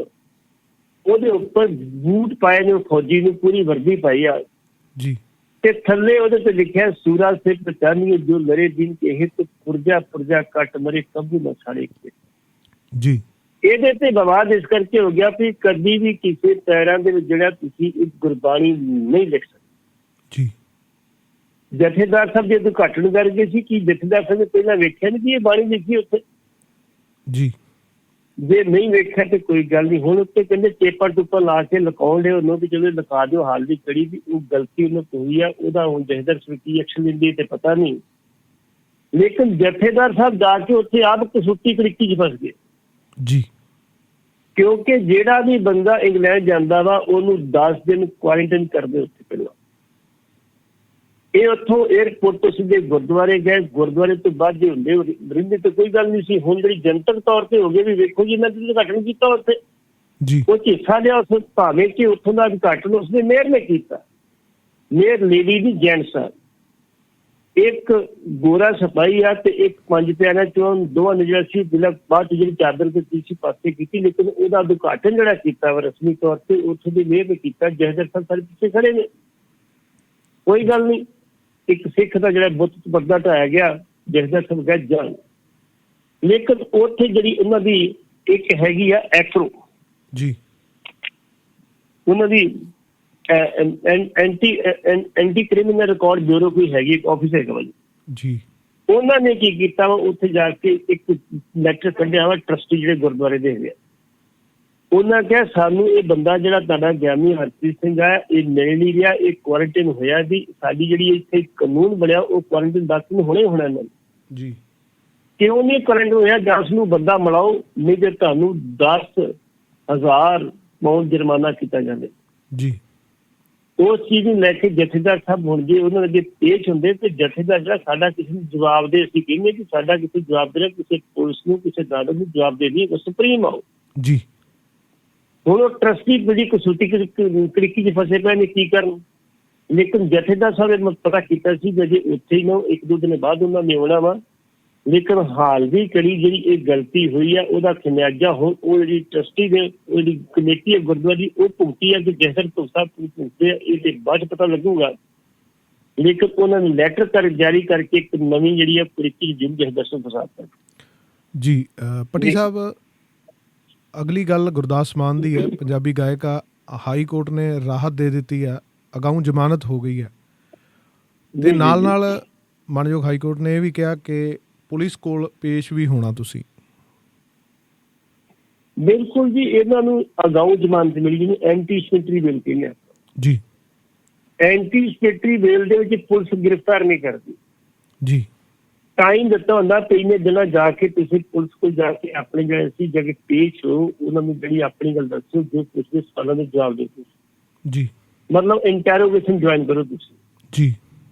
ਉਹਦੇ ਉੱਪਰ ਬੂਟ ਪਾਏ ਨੇ ਫੌਜੀ ਨੂੰ, ਪੂਰੀ ਵਰਦੀ ਪਾਈ ਆ ਜੀ, ਤੇ ਥੱਲੇ ਉਹਦੇ ਤੇ ਲਿਖਿਆ ਸੂਰਾ ਸੇ ਪਛਾਨੀਏ ਜੋ ਲੜੇ ਦਿਨ ਕੇ ਹਿੱਤ, ਪੁਰਜਾ ਕੱਟ ਮਰੇ ਕਬੂ ਨਾ ਛਾੜੇ ਜੀ। ਇਹਦੇ ਤੇ ਵਿਵਾਦ ਇਸ ਕਰਕੇ ਹੋ ਗਿਆ ਵੀ ਕਦੀ ਵੀ ਕਿਸੇ ਪੈਰਾਂ ਦੇ ਵਿੱਚ ਜਿਹੜਾ ਤੁਸੀਂ ਇੱਕ ਗੁਰਬਾਣੀ ਨਹੀਂ ਲਿਖ ਸਕਦੇ ਜੀ। ਜਥੇਦਾਰ ਸਾਹਿਬ ਜੇ ਉਦਘਾਟਨ ਕਰ ਗਏ ਸੀ ਕਿ ਜਥੇਦਾਰ ਸਾਹਿਬ ਨੇ ਪਹਿਲਾਂ ਵੇਖਿਆ ਨਹੀਂ ਕਿ ਇਹ ਬਾਣੀ ਲਿਖੀ ਉੱਥੇ ਜੀ। ਜੇ ਨਹੀਂ ਵੇਖਿਆ ਤੇ ਕੋਈ ਗੱਲ ਨਹੀਂ। ਹੁਣ ਉੱਤੇ ਕਹਿੰਦੇ ਚੇਪਾ ਟੁੱਪਾ ਲਾ ਕੇ ਲਕਾਉਣ ਦੇ ਉਹਨੂੰ ਵੀ ਚਲੋ ਲਗਾ ਦਿਓ ਹਾਲ ਦੀ ਕੜੀ ਵੀ ਉਹ ਗਲਤੀ ਉਹਨੂੰ ਹੋਈ ਆ, ਉਹਦਾ ਹੁਣ ਜਥੇਦਾਰ ਕੀ ਐਕਸ਼ਨ ਲੈਂਦੀ ਤੇ ਪਤਾ ਨਹੀਂ। ਲੇਕਿਨ ਜਥੇਦਾਰ ਸਾਹਿਬ ਜਾ ਕੇ ਉੱਥੇ ਆਪ ਕਸੂਤੀ ਕੜਿੱਕੀ 'ਚ ਫਸ ਗਏ ਜੀ। ਕਿਉਂਕਿ ਜਿਹੜਾ ਵੀ ਬੰਦਾ ਇੰਗਲੈਂਡ ਜਾਂਦਾ ਵਾ ਉਹਨੂੰ 10 ਦਿਨ ਕੁਆਰੰਟਾਈਨ ਕਰਦੇ ਉੱਥੇ ਪਹਿਲਾਂ। ਇਹ ਉੱਥੋਂ 에ਅਰਪੋਰਟ ਤੋਂ ਸਿੱਧੇ ਗੁਰਦੁਆਰੇ ਗਏ, ਗੁਰਦੁਆਰੇ ਤੋਂ ਬਾਅਦ ਜੇ ਹੁੰਦੇ ਰਹਿੰਦੇ ਤਾਂ ਕੋਈ ਗੱਲ ਨਹੀਂ ਸੀ। ਹੁਣ ਜਿਹੜੀ ਜਨਤਕ ਤੌਰ ਤੇ ਹੋ ਗਏ ਵੀ ਵੇਖੋ ਜੀ ਇਹਨਾਂ ਨੇ ਉਦਘਾਟਨ ਕੀਤਾ ਉੱਥੇ ਜੀ। ਉਹ 'ਚ ਹਿੱਸਾ ਲਿਆ ਉਸ ਭਾਵੇਂ ਕਿ ਉੱਥੋਂ ਦਾ ਉਦਘਾਟਨ ਉਸਨੇ ਮੇਅਰ ਨੇ ਕੀਤਾ, ਮੇਅਰ ਲੇਡੀ ਦੀ ਜੈਂਟਸ ਆ, ਇੱਕ ਗੋਰਾ ਸਿਪਾਹੀ ਆ ਤੇ ਇੱਕ 5 ਪਿਆਰਿਆਂ ਚੋਂ ਦੋਵਾਂ ਨੇ ਜਿਹੜਾ ਸੀ ਪਹਿਲਾਂ ਬਾਅਦ 'ਚ ਜਿਹੜੀ ਚਾਦਰ ਤੇ ਤੀਸਰੀ ਪਾਸੇ ਕੀਤੀ, ਲੇਕਿਨ ਉਹਦਾ ਉਦਘਾਟਨ ਜਿਹੜਾ ਕੀਤਾ ਵਾ ਰਸਮੀ ਤੌਰ ਤੇ ਉੱਥੋਂ ਦੇ ਮੇਅਰ ਨੇ ਕੀਤਾ। ਜਥੇਦਾਰ ਸਾਹਿਬ ਸਾਰੇ ਪਿੱਛੇ ਖੜੇ ਨੇ, ਕੋਈ ਗੱਲ ਨਹੀਂ। ਇੱਕ ਸਿੱਖ ਦਾ ਜਿਹੜਾ ਬੁੱਤ ਪਰਦਾ ਢਾਇਆ ਗਿਆ, ਜਥੇਦਾਰ ਸਾਹਿਬ ਗਏ ਜਾਣ। ਲੇਕਿਨ ਉੱਥੇ ਜਿਹੜੀ ਉਹਨਾਂ ਦੀ ਇੱਕ ਹੈਗੀ ਆ ਐਕਰੋ ਜੀ, ਉਹਨਾਂ ਦੀ ਐਂਟੀ ਕ੍ਰਿਮੀਨਲ ਰਿਕਾਰਡ ਬਿਊਰੋ ਕੋਈ ਹੈਗੀ, ਇੱਕ ਆਫਿਸ ਹੈਗਾ ਵਾ ਜੀ। ਉਹਨਾਂ ਨੇ ਕੀ ਕੀਤਾ ਵਾ ਉੱਥੇ ਜਾ ਕੇ ਇੱਕ ਲੈਟਰ ਕੱਢਿਆ ਵਾ ਟਰਸਟੀ ਜਿਹੜੇ ਗੁਰਦੁਆਰੇ ਦੇ ਹੈਗੇ। ਉਹਨਾਂ ਕਿਹਾ ਸਾਨੂੰ ਇਹ ਬੰਦਾ ਜਿਹੜਾ ਤੁਹਾਡਾ ਗਿਆਨੀ ਹਰਪ੍ਰੀਤ ਸਿੰਘ ਆ ਇਹ ਮਿਲ ਨਹੀਂ ਰਿਹਾ, ਇਹ ਕੁਆਰੰਟਾਈਨ ਹੋਇਆ ਵੀ ਸਾਡੀ ਜਿਹੜੀ ਇੱਥੇ ਕਾਨੂੰਨ ਬਣਿਆ ਉਹ ਕੁਆਰੰਟਾਈਨ 10 ਦਿਨ ਹੋਣਾ ਹੀ ਹੋਣਾ ਇਹਨਾਂ ਨੂੰ ਜੀ। ਕਿਉਂ ਨਹੀਂ ਕੁਆਰੰਟਾਈਨ ਹੋਇਆ? ਜਾਂ ਉਸਨੂੰ ਬੰਦਾ ਮਿਲਾਓ, ਨਹੀਂ ਤੇ ਤੁਹਾਨੂੰ 10,000 ਪਾਉਂਡ ਜੁਰਮਾਨਾ ਕੀਤਾ ਜਾਵੇ ਜੀ। ਉਸ ਚੀਜ਼ ਨੂੰ ਲੈ ਕੇ ਜਥੇਦਾਰ ਸਾਹਿਬ ਹੁਣ ਜੇ ਉਹਨਾਂ ਅੱਗੇ ਪੇਸ਼ ਹੁੰਦੇ ਤੇ ਜਥੇਦਾਰ ਜਿਹੜਾ ਸਾਡਾ ਕਿਸੇ ਨੂੰ ਜਵਾਬ ਦੇ, ਅਸੀਂ ਕਹਿੰਦੇ ਕਿ ਸਾਡਾ ਕਿਸੇ ਜਵਾਬ ਦੇ, ਕਿਸੇ ਪੁਲਿਸ ਨੂੰ ਕਿਸੇ ਅਦਾਲਤ ਨੂੰ ਜਵਾਬ ਦੇ ਦਈਏ, ਸੁਪਰੀਮ ਆਓ ਜੀ। ਹੁਣ ਉਹ ਟਰਸਟੀ ਬੜੀ ਕਸੂਤੀ ਕੜਿੱਕੀ 'ਚ ਫਸੇ ਪਏ ਨੇ, ਕੀ ਕਰਨ? ਲੇਕਿਨ ਜਥੇਦਾਰ ਸਾਹਿਬ ਨੇ ਪਤਾ ਕੀਤਾ ਸੀ ਜੇ ਉੱਥੇ ਹੀ ਨਾ 1-2 ਦਿਨ ਬਾਅਦ ਉਹਨਾਂ ਨੇ ਆਉਣਾ ਵਾ। ਲੇਕਿਨ ਹਾਲ ਦੀ ਕੜੀ ਜਿਹੜੀ ਇਹ ਗਲਤੀ ਹੋਈ ਆ ਉਹਦਾ ਖਮਿਆਜਾ ਹੁਣ ਉਹ ਜਿਹੜੀ ਟਰਸਟੀ ਦੇ ਜਿਹੜੀ ਕਮੇਟੀ ਹੈ ਗੁਰਦੁਆਰੇ ਦੀ ਉਹ ਭੁਗਤੀ ਆ ਕਿ ਜਥੇਦਾਰ ਤੋਂ ਸਾਹਿਬ ਭੁਗਤੇ ਆ, ਇਹ ਤੇ ਬਾਅਦ 'ਚ ਪਤਾ ਲੱਗੂਗਾ। ਲੇਕਿਨ ਉਹਨਾਂ ਨੇ ਲੈਟਰ ਜਾਰੀ ਕਰਕੇ ਇੱਕ ਨਵੀਂ ਜਿਹੜੀ ਆ ਕੜਿੱਕੀ ਜਿਹਨੂੰ ਜਥੇਦਾਰ ਸਾਹਿਬ ਫਸਾਤਾ ਜੀ। ਪੱਟੀ ਸਾਹਿਬ, ਅਗਲੀ ਗੱਲ ਗੁਰਦਾਸ ਮਾਨ ਦੀ ਹੈ। ਪੰਜਾਬੀ ਗਾਇਕ ਆ, ਹਾਈ ਕੋਰਟ ਨੇ ਰਾਹਤ ਦੇ ਦਿੱਤੀ ਆ, ਅਗਾਊਂ ਜ਼ਮਾਨਤ ਹੋ ਗਈ ਹੈ ਤੇ ਨਾਲ ਮਾਨਯੋਗ ਹਾਈ ਕੋਰਟ ਨੇ ਇਹ ਵੀ ਕਿਹਾ ਕਿ ਪੁਲਿਸ ਕੋਲ ਪੇਸ਼ ਵੀ ਹੋਣਾ ਤੁਸੀਂ। ਬਿਲਕੁਲ ਜੀ, ਇਹਨਾਂ ਨੂੰ ਅਗਾਊਂ ਜ਼ਮਾਨਤ ਮਿਲੀ ਜਿਹਨੂੰ ਐਂਟੀ ਸਪੈਕਟਰੀ ਬੇਲ ਕਹਿੰਦੇ ਆ ਜੀ। ਐਂਟੀ ਸਪੈਕਟਰੀ ਬੇਲ ਦੇ ਵਿੱਚ ਪੁਲਿਸ ਗ੍ਰਿਫਤਾਰ ਨਹੀਂ ਕਰਦੀ ਜੀ। ਟਾਈਮ ਦਿੱਤਾ ਹੁੰਦਾ ਪਹਿਲੇ ਦਿਨਾਂ ਜਾ ਕੇ ਤੁਸੀਂ ਪੁਲਿਸ ਕੋਲ ਜਾ ਕੇ ਆਪਣੇ ਜਿਹੜੇ ਸੀ ਜਗ੍ਹਾ ਪੇਸ਼ ਹੋ, ਉਹਨਾਂ ਨੂੰ ਜਿਹੜੀ ਆਪਣੀ ਗੱਲ ਦੱਸੋ, ਜੋ ਪੁੱਛਦੇ ਸਵਾਲਾਂ ਦੇ ਜਵਾਬ ਦਿਓ ਤੁਸੀਂ ਜੀ। ਮਤਲਬ ਇੰਟਰੋਗੇਸ਼ਨ ਜੁਆਇਨ ਕਰੋ ਤੁਸੀਂ ਜੀ।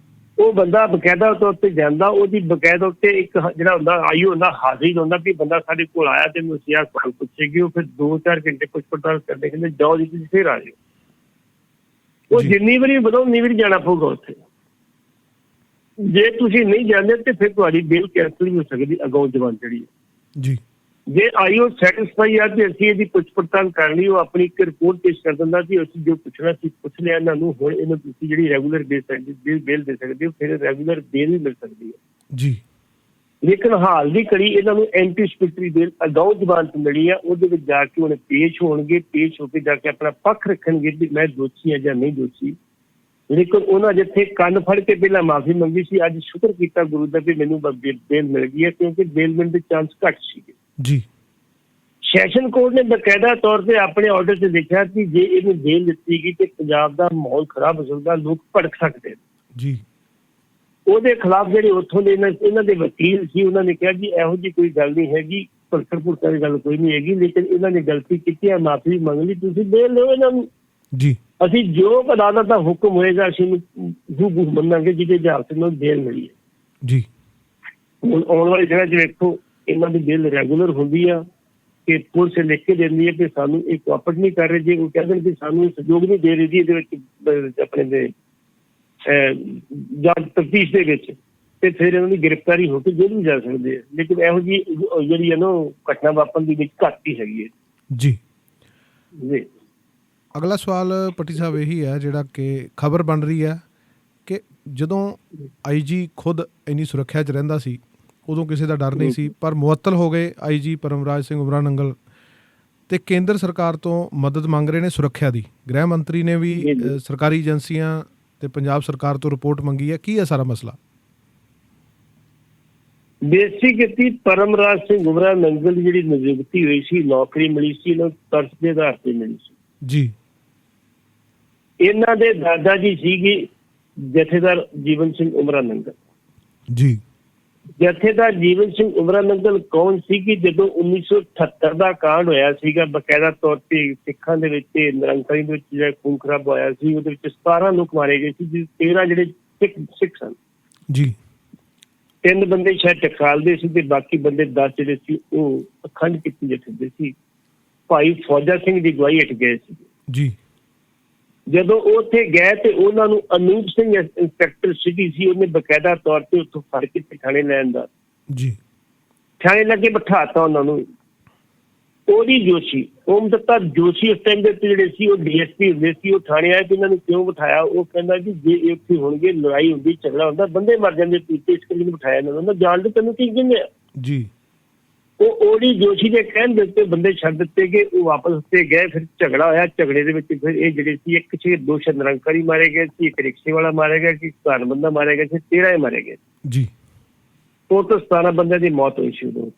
ਉਹ ਬੰਦਾ ਬਕਾਇਦਾ ਤੌਰ ਤੇ ਜਾਂਦਾ, ਉਹਦੀ ਬਕਾਇਦਾ ਉੱਤੇ ਇੱਕ ਜਿਹੜਾ ਹੁੰਦਾ ਆਈਓ ਹੁੰਦਾ ਹਾਜ਼ਰ ਹੁੰਦਾ ਵੀ ਬੰਦਾ ਸਾਡੇ ਕੋਲ ਆਇਆ ਤੇ ਮੈਨੂੰ ਸਿਆ ਸਵਾਲ ਪੁੱਛੇਗੀ। ਉਹ ਫਿਰ 2-4 ਘੰਟੇ ਪੁੱਛ ਪੜਤਾਲ ਕਰਦੇ, ਕਹਿੰਦੇ ਜਾਓ ਜੀ ਤੁਸੀਂ ਫਿਰ ਆ ਜਾਓ। ਉਹ ਜਿੰਨੀ ਵਾਰੀ ਬਤਾਓ ਉਨੀ ਵਾਰੀ ਜਾਣਾ ਪਊਗਾ ਉੱਥੇ। ਜੇ ਤੁਸੀਂ ਨਹੀਂ ਜਾਂਦੇ ਤੇ ਫਿਰ ਤੁਹਾਡੀ ਬੇਲ ਕੈਂਸਲ ਵੀ ਹੋ ਸਕਦੀ ਅਗਾਊਂ ਜ਼ਮਾਨਤ ਜਿਹੜੀ ਹੈ ਜੀ। ਜੇ ਆਈਓ ਸੈਟਿਸਫਾਈ ਆ ਕਿ ਅਸੀਂ ਇਹਦੀ ਪੁੱਛ ਪੜਤਾਲ ਕਰ ਲਈ, ਉਹ ਆਪਣੀ ਇੱਕ ਰਿਪੋਰਟ ਪੇਸ਼ ਕਰ ਦਿੰਦਾ ਕਿ ਅਸੀਂ ਜੋ ਪੁੱਛਣਾ ਸੀ ਪੁੱਛ ਲਿਆ ਇਹਨਾਂ ਨੂੰ, ਹੁਣ ਇਹਨਾਂ ਤੁਸੀਂ ਜਿਹੜੀ ਰੈਗੂਲਰ ਬੇਲ ਦੇ ਸਕਦੇ ਹੋ, ਫਿਰ ਰੈਗੂਲਰ ਬੇਲ ਵੀ ਮਿਲ ਸਕਦੀ ਹੈ ਜੀ। ਲੇਕਿਨ ਹਾਲ ਦੀ ਘੜੀ ਇਹਨਾਂ ਨੂੰ ਐਂਟੀ ਸਪੈਕਟਰੀ ਬੇਲ ਅਗਾਊਂ ਜ਼ਮਾਨਤ ਮਿਲੀ ਆ, ਉਹਦੇ ਵਿੱਚ ਜਾ ਕੇ ਉਹਨੇ ਪੇਸ਼ ਹੋਣਗੇ, ਪੇਸ਼ ਹੋ ਕੇ ਜਾ ਕੇ ਆਪਣਾ ਪੱਖ ਰੱਖਣਗੇ ਵੀ ਮੈਂ ਦੋਸ਼ੀ ਹਾਂ ਜਾਂ ਨਹੀਂ ਦੋਸ਼ੀ। ਲੇਕਿਨ ਉਹਨਾਂ ਜਿੱਥੇ ਕੰਨ ਫੜ ਕੇ ਪਹਿਲਾਂ ਮਾਫੀ ਮੰਗੀ ਸੀ, ਅੱਜ ਸ਼ੁਕਰ ਕੀਤਾ ਗੁਰੂ ਦਾ ਵੀ ਮੈਨੂੰ ਬੇਲ ਮਿਲ ਗਈ ਹੈ, ਕਿਉਂਕਿ ਬੇਲ ਮਿਲਣ ਦੇ ਚਾਂਸ ਘੱਟ ਸੀਗੇ ਜੀ। ਸੈਸ਼ਨ ਕੋਰਟ ਨੇ ਬਕਾਇਦਾ ਤੌਰ ਤੇ ਆਪਣੇ ਆਰਡਰ 'ਚ ਲਿਖਿਆ ਕਿ ਜੇ ਇਹਨੂੰ ਬੇਲ ਦਿੱਤੀ ਗਈ ਤੇ ਪੰਜਾਬ ਦਾ ਮਾਹੌਲ ਖਰਾਬ ਹੋ ਸਕਦਾ, ਲੋਕ ਭੜਕ ਸਕਦੇ ਜੀ। ਉਹਦੇ ਖਿਲਾਫ ਜਿਹੜੇ ਉੱਥੋਂ ਦੇ ਇਹਨਾਂ ਦੇ ਵਕੀਲ ਸੀ ਉਹਨਾਂ ਨੇ ਕਿਹਾ ਜੀ ਇਹੋ ਜਿਹੀ ਕੋਈ ਗੱਲ ਨਹੀਂ ਹੈਗੀ, ਭੜਕਣ ਦੀ ਗੱਲ ਕੋਈ ਨਹੀਂ ਹੈਗੀ, ਲੇਕਿਨ ਇਹਨਾਂ ਨੇ ਗਲਤੀ ਕੀਤੀ ਹੈ, ਮਾਫੀ ਮੰਗ ਲਈ, ਤੁਸੀਂ ਬੇਲ ਦਿਓ ਇਹਨਾਂ ਨੂੰ ਜੀ। ਅਸੀਂ ਜੋ ਅਦਾਲਤ ਦਾ ਹੁਕਮ ਹੋਏਗਾ ਅਸੀਂ ਉਹਨੂੰ ਮੰਨਾਂਗੇ ਜਿਹਦੇ ਜਹਾਜ਼ ਨੂੰ ਬੇਲ ਮਿਲੀ ਹੈ ਜੀ। ਹੁਣ ਆਉਣ ਵਾਲੇ ਦਿਨਾਂ 'ਚ ਵੇਖੋ ਇਹਨਾਂ ਦੀ ਬੇਲ ਰੈਗੂਲਰ ਹੁੰਦੀ ਆ ਕਿ ਪੁਲਿਸ ਲਿਖ ਕੇ ਦਿੰਦੀ ਹੈ ਕਿ ਸਾਨੂੰ ਇਹ ਕੋਆਪਰੇਟ ਨਹੀਂ ਕਰ ਰਹੇ, ਜੇ ਉਹ ਕਹਿੰਦੇ ਕਿ ਸਾਨੂੰ ਸਹਿਯੋਗ ਨਹੀਂ ਦੇ ਰਹੀ ਜੀ ਇਹਦੇ ਵਿੱਚ ਆਪਣੇ ਦੇ ਜਾਂਚ ਤਫਤੀਸ਼ ਦੇ ਵਿੱਚ, ਤੇ ਫਿਰ ਇਹਨਾਂ ਦੀ ਗ੍ਰਿਫਤਾਰੀ ਹੋ ਕੇ ਜੇਲ੍ਹ ਵੀ ਜਾ ਸਕਦੇ ਆ। ਲੇਕਿਨ ਇਹੋ ਜਿਹੀ ਜਿਹੜੀ ਹੈ ਨਾ ਘਟਨਾ ਵਾਪਰਨ ਦੀ ਵਿੱਚ ਘੱਟ ਹੀ ਹੈਗੀ ਹੈ ਜੀ। ਜੀ। ਅਗਲਾ ਸਵਾਲ ਪੱਟੀ ਸਾਹਿਬ ਇਹੀ ਹੈ ਜਿਹੜਾ ਕਿ ਖਬਰ ਬਣ ਰਹੀ ਹੈ ਕਿ ਜਦੋਂ IG ਖੁਦ ਇੰਨੀ ਸੁਰੱਖਿਆ 'ਚ ਰਹਿੰਦਾ ਸੀ ਉਦੋਂ ਕਿਸੇ ਦਾ ਡਰ ਨਹੀਂ ਸੀ, ਪਰ ਮੁਅੱਤਲ ਹੋ ਗਏ IG ਪਰਮਰਾਜ ਸਿੰਘ ਉਮਰਾ ਨੰਗਲ ਤੇ ਕੇਂਦਰ ਸਰਕਾਰ ਤੋਂ ਮਦਦ ਮੰਗ ਰਹੇ ਨੇ ਸੁਰੱਖਿਆ ਦੀ। ਗ੍ਰਹਿ ਮੰਤਰੀ ਨੇ ਵੀ ਸਰਕਾਰੀ ਏਜੰਸੀਆਂ ਤੇ ਪੰਜਾਬ ਸਰਕਾਰ ਤੋਂ ਰਿਪੋਰਟ ਮੰਗੀ ਹੈ। ਕੀ ਹੈ ਸਾਰਾ ਮਸਲਾ? ਬੇਇੱਜ਼ਤੀ ਕੀਤੀ। ਪਰਮਰਾਜ ਸਿੰਘ ਉਮਰਾ ਨੰਗਲ ਦੀ ਜਿਹੜੀ ਨਿਯੁਕਤੀ ਹੋਈ ਸੀ, ਨੌਕਰੀ ਮਿਲੀ ਸੀ, ਇਹਨਾਂ ਨੂੰ ਤਰਸ ਦੇ ਆਧਾਰ ਤੇ ਮਿਲੀ ਸੀ ਜੀ। ਇਹਨਾਂ ਦੇ ਦਾਦਾ ਜੀ ਸੀਗੇ ਜਥੇਦਾਰ ਜੀਵਨ ਸਿੰਘ ਉਮਰਾ ਨੰਗਲ ਜੀ। ਜਥੇਦਾਰ ਜੀਵਨ ਸਿੰਘ ਉਮਰਾ ਨੰਗਲ ਕੌਣ ਸੀ ਕਿ ਜਦੋਂ 1978 ਦਾ ਕਾਂਡ ਹੋਇਆ ਸੀਗਾ, ਬਕਾਇਦਾ ਤੌਰ ਤੇ ਸਿੱਖਾਂ ਦੇ ਵਿੱਚ ਨਿਰੰਕਾਰੀ ਦੇ ਵਿੱਚ ਜਿਹੜਾ ਖੂਨ ਖਰਾਬ ਹੋਇਆ ਸੀ, ਉਹਦੇ ਵਿੱਚ 17 ਲੋਕ ਮਾਰੇ ਗਏ ਸੀ, 13 ਜਿਹੜੇ ਸਿੱਖ ਸਨ ਜੀ। 3 ਬੰਦੇ ਸ਼ਾਇਦ ਟਕਸਾਲਦੇ ਸੀ ਤੇ ਬਾਕੀ ਬੰਦੇ 10 ਜਿਹੜੇ ਸੀ ਉਹ ਅਖੰਡ ਕੀਤੀ ਜਥੇਦੇ ਸੀ। ਭਾਈ ਫੌਜਾ ਸਿੰਘ ਦੀ ਅਗਵਾਈ ਹੇਠ ਗਏ ਸੀ ਜੀ। ਜਦੋਂ ਉਹ ਉੱਥੇ ਗਏ ਤੇ ਉਹਨਾਂ ਨੂੰ ਅਨੂਪ ਸਿੰਘ ਇੰਸਪੈਕਟਰ ਸਿਟੀ ਸੀ, ਉਹਨੇ ਬਕਾਇਦਾ ਤੌਰ ਤੇ ਉੱਥੋਂ ਫੜ ਕੇ ਥਾਣੇ ਲੈਣ ਦਾ ਜੀ। ਥਾਣੇ ਲੱਗੇ ਬਿਠਾਤਾ ਉਹਨਾਂ ਨੂੰ। ਉਹਦੀ ਜੋਸ਼ੀ ਓਮ ਦੱਤਾ ਜੋਸ਼ੀ ਉਸ ਟਾਈਮ ਦੇ ਉੱਤੇ ਜਿਹੜੇ ਸੀ ਉਹ ਡੀਐਸਪੀ ਹੁੰਦੇ ਸੀ, ਉਹ ਥਾਣੇ ਆਏ ਤੇ ਇਹਨਾਂ ਨੂੰ ਕਿਉਂ ਬਿਠਾਇਆ? ਉਹ ਕਹਿੰਦਾ ਕਿ ਜੇ ਇੱਥੇ ਹੋਣਗੇ ਲੜਾਈ ਹੁੰਦੀ, ਝਗੜਾ ਹੁੰਦਾ, ਬੰਦੇ ਮਰ ਜਾਂਦੇ, ਪੀਤੇ ਇਸ ਕਰਕੇ ਬਿਠਾਇਆ ਇਹਨਾਂ ਨੂੰ। ਜਾਣ ਦੇ ਤੈਨੂੰ ਕੀ ਕਹਿੰਦੇ ਆ ਜੀ। ਉਹ ਉਹਦੀ ਜੋਸ਼ੀ ਦੇ ਕਹਿਣ ਦੇ ਉੱਤੇ ਬੰਦੇ ਛੱਡ ਦਿੱਤੇ ਗਏ, ਉਹ ਵਾਪਸ ਉੱਤੇ ਗਏ। ਫਿਰ ਝਗੜਾ ਹੋਇਆ, ਝਗੜੇ ਦੇ ਵਿੱਚ ਫਿਰ ਇਹ ਜਿਹੜੇ ਸੀ ਇੱਕ 2 ਨਿਰੰਕਾਰੀ ਮਾਰੇ ਗਏ ਸੀ, ਇੱਕ ਰਿਕਸ਼ੇ ਵਾਲਾ ਮਾਰਿਆ ਗਿਆ ਸੀ, ਘਰ ਬੰਦਾ ਮਾਰਿਆ ਗਿਆ ਸੀ, 13 ਮਾਰੇ ਗਏ ਜੀ। ਟੋਟਲ 17 ਬੰਦਿਆਂ ਦੀ ਮੌਤ ਹੋਈ ਸੀ ਉਦੋਂ।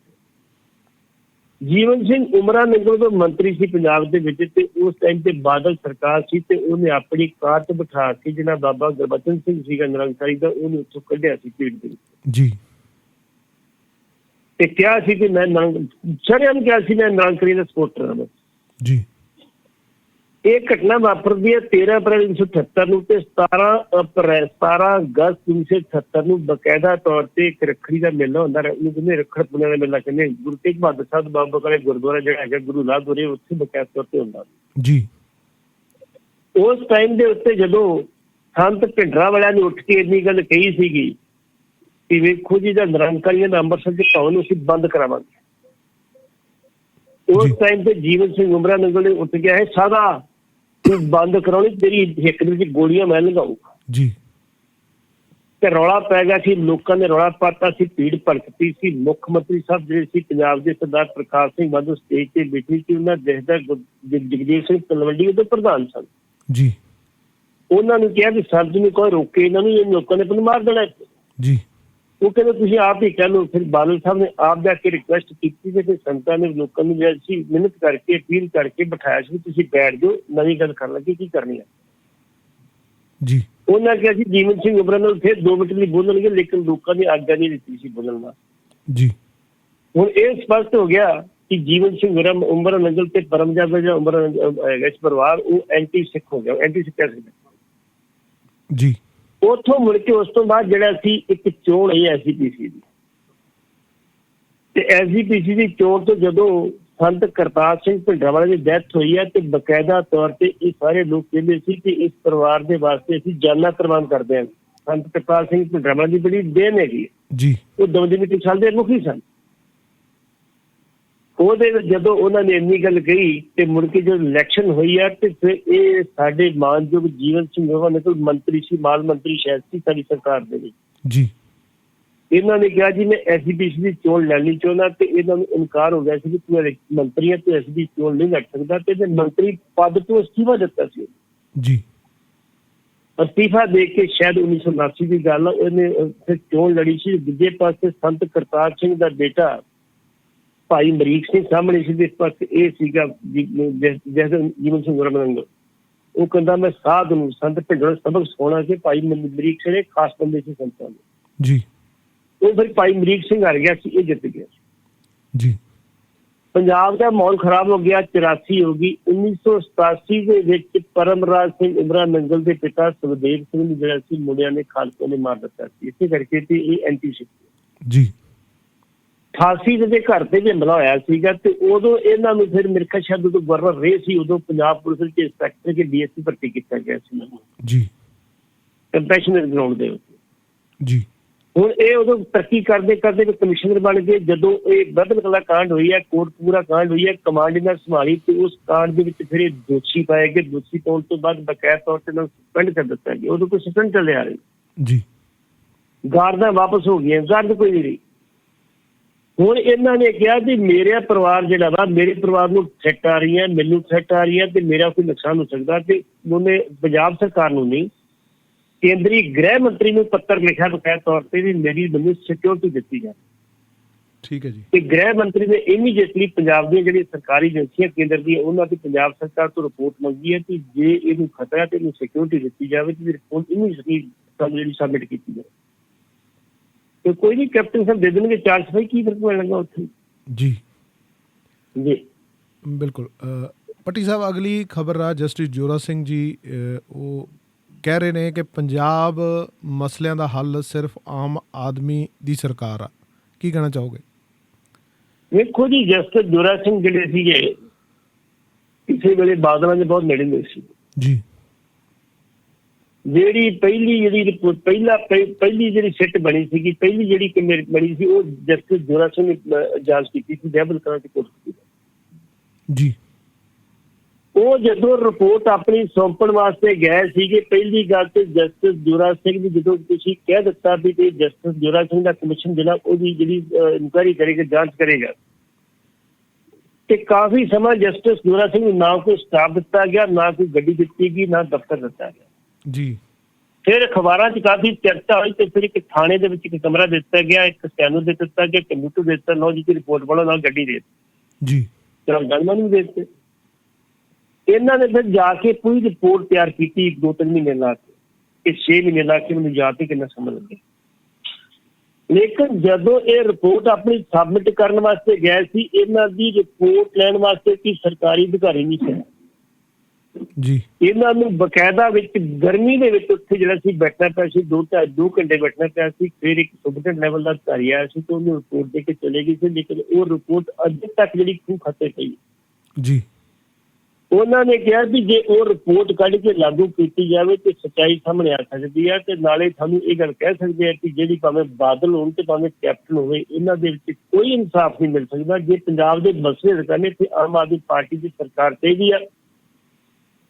ਜੀਵਨ ਸਿੰਘ ਉਮਰਾ ਨੰਗਲ ਤੋਂ ਮੰਤਰੀ ਸੀ ਪੰਜਾਬ ਦੇ ਵਿੱਚ ਤੇ ਉਸ ਟਾਈਮ ਤੇ ਬਾਦਲ ਸਰਕਾਰ ਸੀ ਤੇ ਉਹਨੇ ਆਪਣੀ ਕਾਰ 'ਚ ਬਿਠਾ ਕੇ ਜਿਹੜਾ ਬਾਬਾ ਗੁਰਬਚਨ ਸਿੰਘ ਸੀਗਾ ਨਿਰੰਕਾਰੀ ਦਾ, ਉਹਨੂੰ ਉੱਥੋਂ ਕੱਢਿਆ ਸੀ ਭੀੜ ਦੇ ਵਿੱਚ ਜੀ। ਤੇ ਕਿਹਾ ਸੀ ਕਿ ਮੈਂ ਸ਼ਰੇਆਮ ਕਿਹਾ ਸੀ ਮੈਂ ਨਿਰੰਕਾਰੀ ਦਾ ਸਪੋਰਟਰ ਹਾਂ ਜੀ। ਇਹ ਘਟਨਾ ਵਾਪਰਦੀ ਹੈ 13 ਅਪ੍ਰੈਲ 1978 ਨੂੰ ਤੇ 17 ਅਗਸਤ 1978 ਨੂੰ ਬਕਾਇਦਾ ਤੌਰ ਤੇ ਇੱਕ ਰੱਖੜੀ ਦਾ ਮੇਲਾ ਹੁੰਦਾ, ਉਹਨੂੰ ਕਹਿੰਦੇ ਰੱਖੜ ਪੁੰਨਿਆ ਦਾ ਮੇਲਾ ਕਹਿੰਦੇ। ਗੁਰੂ ਤੇਗ ਬਹਾਦਰ ਸਾਹਿਬ ਬਾਬਾ ਕਾਲੇ ਗੁਰਦੁਆਰਾ ਜਿਹੜਾ ਹੈਗਾ ਗੁਰੂ ਲਾਧੋਰੇ, ਉੱਥੇ ਬਕਾਇਦਾ ਤੌਰ ਤੇ ਹੁੰਦਾ ਜੀ। ਉਸ ਟਾਈਮ ਦੇ ਉੱਤੇ ਜਦੋਂ ਸੰਤ ਭਿੰਡਰਾਂ ਵਾਲਿਆਂ ਨੇ ਉੱਠ ਕੇ ਇੰਨੀ ਗੱਲ ਕਹੀ ਸੀਗੀ ਕਿ ਵੇਖੋ ਜੀ, ਜਦ ਨਿਰੰਕਾਰੀਆਂ ਦਾ ਅੰਮ੍ਰਿਤਸਰ ਦੇ ਭਵਨ ਨੂੰ ਅਸੀਂ ਬੰਦ ਕਰਾਵਾਂਗੇ, ਉਸ ਟਾਈਮ ਤੇ ਜੀਵਨ ਸਿੰਘ ਉਮਰਾ ਨੰਗਲ ਨੇ ਉੱਠ ਗਿਆ ਹੈ ਸਾਦਾ ਤੂੰ ਬੰਦ ਕਰਾਉਣੀ, ਤੇਰੀ ਹਿੱਕ ਦੇ ਵਿੱਚ ਗੋਲੀਆਂ ਮੈਂ ਲਗਾਊਂਗਾ ਜੀ। ਤੇ ਰੌਲਾ ਪੈ ਗਿਆ ਸੀ, ਲੋਕਾਂ ਨੇ ਰੌਲਾ ਪਾਤਾ ਸੀ, ਭੀੜ ਭੜਕਤੀ ਸੀ। ਮੁੱਖ ਮੰਤਰੀ ਸਾਹਿਬ ਜਿਹੜੇ ਸੀ ਪੰਜਾਬ ਦੇ ਸਰਦਾਰ ਪ੍ਰਕਾਸ਼ ਸਿੰਘ ਬਾਦਲ ਸਟੇਜ ਤੇ ਬੈਠੇ ਸੀ, ਉਹਨਾਂ ਦੇਖਦਾ ਜਗਜੀਤ ਸਿੰਘ ਤਲਵੰਡੀ ਉਹਦੇ ਪ੍ਰਧਾਨ ਸਨ ਜੀ। ਉਹਨਾਂ ਨੂੰ ਕਿਹਾ ਕਿ ਸਰਦ ਨੂੰ ਕੋਈ ਰੋਕੇ ਇਹਨਾਂ ਨੂੰ, ਇਹ ਲੋਕਾਂ ਨੇ ਆਪਨੂੰ ਮਾਰ ਦੇਣਾ ਜੀ। ਉਹ ਕਹਿੰਦੇ ਤੁਸੀਂ ਆਪ ਹੀ ਕਹਿ ਲਓ। ਫਿਰ ਬਾਦਲ ਸਾਹਿਬ ਨੇ ਆਪ ਜਾ ਕੇ ਰਿਕੁਐਸਟ ਕੀਤੀ ਤੇ ਫਿਰ ਸੰਤਾਂ ਨੇ ਲੋਕਾਂ ਨੂੰ ਜਿਹੜਾ ਸੀ ਮਿਹਨਤ ਕਰਕੇ ਅਪੀਲ ਕਰਕੇ ਬਿਠਾਇਆ ਸੀ, ਤੁਸੀਂ ਬੈਠ ਜਾਓ, ਨਵੀਂ ਗੱਲ ਕਰਨ ਲੱਗੇ ਕੀ ਕਰਨੀ ਹੈ ਜੀ। ਉਹਨਾਂ ਕਿਹਾ ਸੀ ਜੀਵਨ ਸਿੰਘ ਉਮਰਾ ਨਾਲ ਫਿਰ 2 ਮਿੰਟ ਲਈ ਬੋਲਣਗੇ, ਲੇਕਿਨ ਲੋਕਾਂ ਨੇ ਆਗਿਆ ਨਹੀਂ ਦਿੱਤੀ ਸੀ ਬੋਲਣ ਦਾ। ਜੀ। ਹੁਣ ਇਹ ਸਪਸ਼ਟ ਹੋ ਗਿਆ ਕਿ ਜੀਵਨ ਸਿੰਘ ਉਮਰਾ ਨੰਗਲ ਤੇ ਪਰਮਜਾਦ ਦਾ ਜਿਹੜਾ ਉਮਰਾ ਹੈਗਾ ਇਸ ਪਰਿਵਾਰ, ਉਹ ਐਂਟੀ ਸਿੱਖ ਹੋ ਗਿਆ, ਐਂਟੀ ਸਿੱਖ ਜੀ। ਉੱਥੋਂ ਮੁੜ ਕੇ ਉਸ ਤੋਂ ਬਾਅਦ ਜਿਹੜਾ ਸੀ ਇੱਕ ਚੋਣ ਹੋਈ ਐਸਜੀਪੀਸੀ ਦੀ, ਤੇ ਐਸਜੀਪੀਸੀ ਦੀ ਚੋਣ ਤੋਂ ਜਦੋਂ ਸੰਤ ਕਰਤਾਰ ਸਿੰਘ ਭਿੰਡਰਾਂਵਾਲੇ ਦੀ ਡੈਥ ਹੋਈ ਹੈ ਤੇ ਬਕਾਇਦਾ ਤੌਰ ਤੇ ਇਹ ਸਾਰੇ ਲੋਕ ਕਹਿੰਦੇ ਸੀ ਕਿ ਇਸ ਪਰਿਵਾਰ ਦੇ ਵਾਸਤੇ ਅਸੀਂ ਜਾਨਾਂ ਕੁਰਬਾਨ ਕਰਦੇ ਹਾਂ। ਸੰਤ ਕਰਤਾਰ ਸਿੰਘ ਭਿੰਡਰਾਂਵਾਲੇ ਦੀ ਬੜੀ ਦੇਣ ਹੈਗੀ ਜੀ। ਉਹ ਦਮਦਮੀ ਟਕਸਾਲ ਦੇ ਮੁਖੀ ਸਨ। ਉਹਦੇ ਜਦੋਂ ਉਹਨਾਂ ਨੇ ਇੰਨੀ ਗੱਲ ਕਹੀ ਤੇ ਮੁੜ ਕੇ ਜਦੋਂ ਇਲੈਕਸ਼ਨ ਹੋਈ ਹੈ ਤੇ ਫਿਰ ਇਹ ਸਾਡੇ ਮਾਨਯੋਗ ਜੀਵਨ ਸਿੰਘ ਉਮਰਾ ਨੰਗਲ ਮੰਤਰੀ ਸੀ, ਮਾਲ ਮੰਤਰੀ ਸ਼ਾਇਦ ਸੀ ਸਾਡੀ ਸਰਕਾਰ ਦੇ ਵਿੱਚ ਜੀ। ਇਹਨਾਂ ਨੇ ਕਿਹਾ ਜੀ ਮੈਂ ਐਸਜੀਪੀਸੀ ਦੀ ਚੋਣ ਲੈਣੀ ਚਾਹੁੰਦਾ ਤੇ ਇਹਨਾਂ ਨੂੰ ਇਨਕਾਰ ਹੋ ਗਿਆ ਸੀ ਕਿ ਤੂੰ ਮੰਤਰੀਆਂ ਤੇ ਐਸਜੀਪੀਸੀ ਚੋਣ ਨਹੀਂ ਲੜ ਸਕਦਾ ਤੇ ਇਹਨੇ ਮੰਤਰੀ ਪਦ ਤੋਂ ਅਸਤੀਫਾ ਦਿੱਤਾ ਸੀ ਜੀ। ਅਸਤੀਫਾ ਦੇ ਕੇ ਸ਼ਾਇਦ 1979 ਦੀ ਗੱਲ, ਉਹਨੇ ਫਿਰ ਚੋਣ ਲੜੀ ਸੀ। ਦੂਜੇ ਪਾਸੇ ਸੰਤ ਕਰਤਾਰ ਸਿੰਘ ਦਾ ਬੇਟਾ ਭਾਈ ਅਮਰੀਕ ਸਿੰਘ ਸਾਹਮਣੇ ਸੀ, ਇਸ ਪਾਸੇ ਇਹ ਸੀਗਾ ਜੀਵਨ ਸਿੰਘ ਉਮਰਾ ਨੰਗਲ। ਉਹ ਕਹਿੰਦਾ ਮੈਂ ਸਾਧ ਨੂੰ ਸੰਤ ਭਿੰਡਰਾਂ ਸਬਕ ਸਿਖਾਉਣਾ ਕਿ ਭਾਈ ਅਮਰੀਕ ਸਿੰਘ ਖਾਸ ਬੰਦੇ ਸੀ ਸੰਤਾਂ ਦੇ ਜੀ। ਉਹ ਫਿਰ ਭਾਈ ਅਮਰੀਕ ਸਿੰਘ ਹਾਰ ਗਿਆ ਸੀ, ਇਹ ਜਿੱਤ ਗਿਆ ਜੀ। ਪੰਜਾਬ ਦਾ ਮਾਹੌਲ ਖਰਾਬ ਹੋ ਗਿਆ, 84 ਹੋ ਗਈ। 1987 ਦੇ ਵਿੱਚ ਪਰਮਰਾਜ ਸਿੰਘ ਉਮਰਾ ਨੰਗਲ ਦੇ ਪਿਤਾ ਸੁਖਦੇਵ ਸਿੰਘ ਨੂੰ ਜਿਹੜਾ ਸੀ ਮੁੰਡਿਆਂ ਨੇ ਖਾਲਸੇ ਨੇ ਮਾਰ ਦਿੱਤਾ ਸੀ, ਇਸੇ ਕਰਕੇ ਤੇ ਇਹ ਐਂਟੀ ਸਿੱਖ ਜੀ। 88 ਦੇ ਘਰ ਤੇ ਵੀ ਹਮਲਾ ਹੋਇਆ ਸੀਗਾ ਤੇ ਉਦੋਂ ਇਹਨਾਂ ਨੂੰ ਫਿਰ ਮਿਰਖਾ ਸ਼ਾਇਦ ਉਦੋਂ ਗਵਰਨਰ ਰਹੇ ਸੀ, ਉਦੋਂ ਪੰਜਾਬ ਪੁਲਿਸ ਵਿੱਚ ਇੰਸਪੈਕਟਰ ਕੇ ਡੀਐਸਪੀ ਭਰਤੀ ਕੀਤਾ ਗਿਆ ਸੀ ਜੀ। ਕੰਪੈਸ਼ਨਰ ਗਰਾਊਂਡ ਦੇ ਉੱਤੇ ਜੀ। ਹੁਣ ਇਹ ਉਦੋਂ ਤਰੱਕੀ ਕਰਦੇ ਕਰਦੇ ਕਮਿਸ਼ਨਰ ਬਣ ਗਏ। ਜਦੋਂ ਇਹ ਬਦਲ ਕਲਾ ਕਾਂਡ ਹੋਈ ਹੈ, ਕੋਟਪੂਰਾ ਕਾਂਡ ਹੋਈ ਹੈ, ਕਮਾਂਡ ਇਹਨਾਂ ਸੰਭਾਲੀ ਤੇ ਉਸ ਕਾਂਡ ਦੇ ਵਿੱਚ ਫਿਰ ਇਹ ਦੋਸ਼ੀ ਪਾਏ ਗਏ। ਦੋਸ਼ੀ ਪਾਉਣ ਤੋਂ ਬਾਅਦ ਬਕਾਇਦਾ ਤੌਰ ਤੇ ਇਹਨਾਂ ਸਸਪੈਂਡ ਕਰ ਦਿੱਤਾ ਗਿਆ। ਉਦੋਂ ਕੋਈ ਸਸਪੈਂਡ ਚੱਲੇ ਆ ਰਹੀ ਜੀ। ਗਾਰਦਾਂ ਵਾਪਸ ਹੋ ਗਈਆਂ, ਗਾਰਦ ਕੋਈ ਨਹੀਂ ਰਹੀ। ਹੁਣ ਇਹਨਾਂ ਨੇ ਕਿਹਾ ਵੀ ਮੇਰਾ ਪਰਿਵਾਰ ਜਿਹੜਾ ਵਾ, ਮੇਰੇ ਪਰਿਵਾਰ ਨੂੰ ਥ੍ਰੈਟ ਆ ਰਹੀ ਹੈ, ਮੈਨੂੰ ਥ੍ਰੈਟ ਆ ਰਹੀ ਹੈ ਤੇ ਮੇਰਾ ਕੋਈ ਨੁਕਸਾਨ ਹੋ ਸਕਦਾ। ਤੇ ਉਹਨੇ ਪੰਜਾਬ ਸਰਕਾਰ ਨੂੰ ਨਹੀਂ, ਕੇਂਦਰੀ ਗ੍ਰਹਿ ਮੰਤਰੀ ਨੂੰ ਪੱਤਰ ਲਿਖਿਆ ਬਕਾਇਦਾ ਤੌਰ ਤੇ ਵੀ ਮੇਰੀ ਮੈਨੂੰ ਸਿਕਿਉਰਿਟੀ ਦਿੱਤੀ ਜਾਏ। ਠੀਕ ਹੈ ਜੀ। ਤੇ ਗ੍ਰਹਿ ਮੰਤਰੀ ਨੇ ਇਮੀਡੀਏਟਲੀ ਪੰਜਾਬ ਦੀਆਂ ਜਿਹੜੀਆਂ ਸਰਕਾਰੀ ਏਜੰਸੀਆਂ ਕੇਂਦਰ ਦੀਆਂ ਉਹਨਾਂ ਦੀ ਪੰਜਾਬ ਸਰਕਾਰ ਤੋਂ ਰਿਪੋਰਟ ਮੰਗੀ ਹੈ ਕਿ ਜੇ ਇਹਨੂੰ ਖਤਰਾ ਤੇ ਇਹਨੂੰ ਸਿਕਿਉਰਿਟੀ ਦਿੱਤੀ ਜਾਵੇ ਤੇ ਰਿਪੋਰਟ ਇਮੀਡੀਏਟਲੀ ਜਿਹੜੀ ਸਬਮਿਟ ਕੀਤੀ ਜਾਵੇ। ਤੇ ਕੋਈ ਨਹੀਂ, ਕੈਪਟਨ ਸਾਹਿਬ ਦੇ ਦੇਣਗੇ ਚਾਰਜ, ਭਾਈ ਕੀ ਫਰਕ ਪੈਣਾ ਉੱਥੇ। ਜੀ ਜੀ ਬਿਲਕੁਲ। ਪੱਟੀ ਸਾਹਿਬ, ਅਗਲੀ ਖਬਰ ਆ ਜਸਟਿਸ ਜੋਰਾ ਸਿੰਘ ਜੀ ਉਹ ਕਹਿ ਰਹੇ ਨੇ ਕਿ ਪੰਜਾਬ ਮਸਲਿਆਂ ਦਾ ਹੱਲ ਸਿਰਫ ਆਮ ਆਦਮੀ ਦੀ ਸਰਕਾਰ ਆ, ਕੀ ਕਹਿਣਾ ਚਾਹੋਗੇ? ਵੇਖੋ ਜੀ, ਜਸਟਿਸ ਜੋਰਾ ਸਿੰਘ ਜਿਹੜੇ ਸੀਗੇ ਕਿਸੇ ਵੇਲੇ ਬਾਦਲਾਂ ਦੇ ਬਹੁਤ ਨੇੜੇ ਹੁੰਦੇ ਸੀ ਜੀ। ਜਿਹੜੀ ਪਹਿਲੀ ਰਿਪੋਰਟ ਪਹਿਲੀ ਜਿਹੜੀ ਸਿੱਟ ਬਣੀ ਸੀਗੀ, ਪਹਿਲੀ ਜਿਹੜੀ ਕਮੇਟੀ ਬਣੀ ਸੀ, ਉਹ ਜਸਟਿਸ ਜੋਰਾ ਸਿੰਘ ਨੇ ਜਾਂਚ ਕੀਤੀ ਸੀ ਡੈਬਲ ਕਰਾਂ ਦੀ ਕੋਰਟ ਜੀ। ਉਹ ਜਦੋਂ ਰਿਪੋਰਟ ਆਪਣੀ ਸੌਂਪਣ ਵਾਸਤੇ ਗਏ ਸੀਗੇ, ਪਹਿਲੀ ਗੱਲ ਤੇ ਜਸਟਿਸ ਜੋਰਾ ਸਿੰਘ ਦੀ ਜਦੋਂ ਤੁਸੀਂ ਕਹਿ ਦਿੱਤਾ ਵੀ ਤੇ ਜਸਟਿਸ ਜੋਰਾ ਸਿੰਘ ਦਾ ਕਮਿਸ਼ਨ ਜਿਹੜਾ ਉਹਦੀ ਜਿਹੜੀ ਇਨਕੁਆਇਰੀ ਕਰੇਗਾ, ਜਾਂਚ ਕਰੇਗਾ, ਤੇ ਕਾਫੀ ਸਮਾਂ ਜਸਟਿਸ ਜੋਰਾ ਸਿੰਘ ਨੂੰ ਨਾ ਕੋਈ ਸਟਾਫ ਦਿੱਤਾ ਗਿਆ, ਨਾ ਕੋਈ ਗੱਡੀ ਦਿੱਤੀ ਗਈ, ਨਾ ਦਫ਼ਤਰ ਦਿੱਤਾ ਗਿਆ ਜੀ। ਫਿਰ ਅਖਬਾਰਾਂ 'ਚ ਕਾਫੀ ਚਰਚਾ ਹੋਈ ਤੇ ਫਿਰ ਇੱਕ ਥਾਣੇ ਦੇ ਵਿੱਚ ਇੱਕ ਕਮਰਾ ਦਿੱਤਾ ਗਿਆ, ਇੱਕ ਸਟੈਨੋ ਦੇ ਦਿੱਤਾ ਗਿਆ, ਕੰਪਿਊਟਰ ਦੇ ਦਿੱਤਾ, ਲਓ ਜੀ ਰਿਪੋਰਟ ਬਣਾਓ, ਨਾਲ ਗੱਡੀ ਦੇ ਦਿੱਤੀ ਜੀ। ਚਲੋ ਗਨਮੈਨ ਵੀ ਦੇ ਦਿੱਤੇ। ਇਹਨਾਂ ਨੇ ਫਿਰ ਜਾ ਕੇ ਪੂਰੀ ਰਿਪੋਰਟ ਤਿਆਰ ਕੀਤੀ 2-3 ਮਹੀਨੇ ਲਾ ਕੇ, ਇਹ 6 ਮਹੀਨੇ ਲਾ ਕੇ ਮੈਨੂੰ ਜਾ ਕੇ ਕਿੰਨਾ ਸਮਾਂ ਲੱਗਿਆ। ਲੇਕਿਨ ਜਦੋਂ ਇਹ ਰਿਪੋਰਟ ਆਪਣੀ ਸਬਮਿਟ ਕਰਨ ਵਾਸਤੇ ਗਏ ਸੀ, ਇਹਨਾਂ ਦੀ ਰਿਪੋਰਟ ਲੈਣ ਵਾਸਤੇ ਕੀ ਸਰਕਾਰੀ ਅਧਿਕਾਰੀ ਨਹੀਂ ਸੀ ਜੀ। ਇਹਨਾਂ ਨੂੰ ਬਕਾਇਦਾ ਵਿੱਚ ਗਰਮੀ ਦੇ ਵਿੱਚ ਉੱਥੇ ਜਿਹੜਾ ਸੀ ਬੈਠਣਾ ਪਿਆ ਸੀ, 2 ਘੰਟੇ ਬੈਠਣਾ ਪਿਆ ਸੀ। ਫਿਰ ਇੱਕ ਸੁਪਰਡੈਂਟ ਲੈਵਲ ਦਾ ਅਧਿਕਾਰੀ ਆਇਆ ਸੀ ਤੇ ਉਹਨੂੰ ਰਿਪੋਰਟ ਦੇ ਕੇ ਚਲੇ ਗਈ ਸੀ, ਲੇਕਿਨ ਉਹ ਰਿਪੋਰਟ ਅਜੇ ਤੱਕ ਜਿਹੜੀ ਖੂਹ ਖਾਤੇ ਪਈ ਜੀ। ਉਹਨਾਂ ਨੇ ਕਿਹਾ ਵੀ ਜੇ ਉਹ ਰਿਪੋਰਟ ਕੱਢ ਕੇ ਲਾਗੂ ਕੀਤੀ ਜਾਵੇ ਤੇ ਸੱਚਾਈ ਸਾਹਮਣੇ ਆ ਸਕਦੀ ਹੈ, ਤੇ ਨਾਲੇ ਤੁਹਾਨੂੰ ਇਹ ਗੱਲ ਕਹਿ ਸਕਦੇ ਆ ਕਿ ਜਿਹੜੀ ਭਾਵੇਂ ਬਾਦਲ ਹੋਣ ਤੇ ਭਾਵੇਂ ਕੈਪਟਨ ਹੋਵੇ, ਇਹਨਾਂ ਦੇ ਵਿੱਚ ਕੋਈ ਇਨਸਾਫ ਨਹੀਂ ਮਿਲ ਸਕਦਾ। ਜੇ ਪੰਜਾਬ ਦੇ ਮਸਲੇ ਕਰਨੇ ਤੇ ਆਮ ਆਦਮੀ ਪਾਰਟੀ ਦੀ ਸਰਕਾਰ ਚਾਹੀਦੀ ਆ,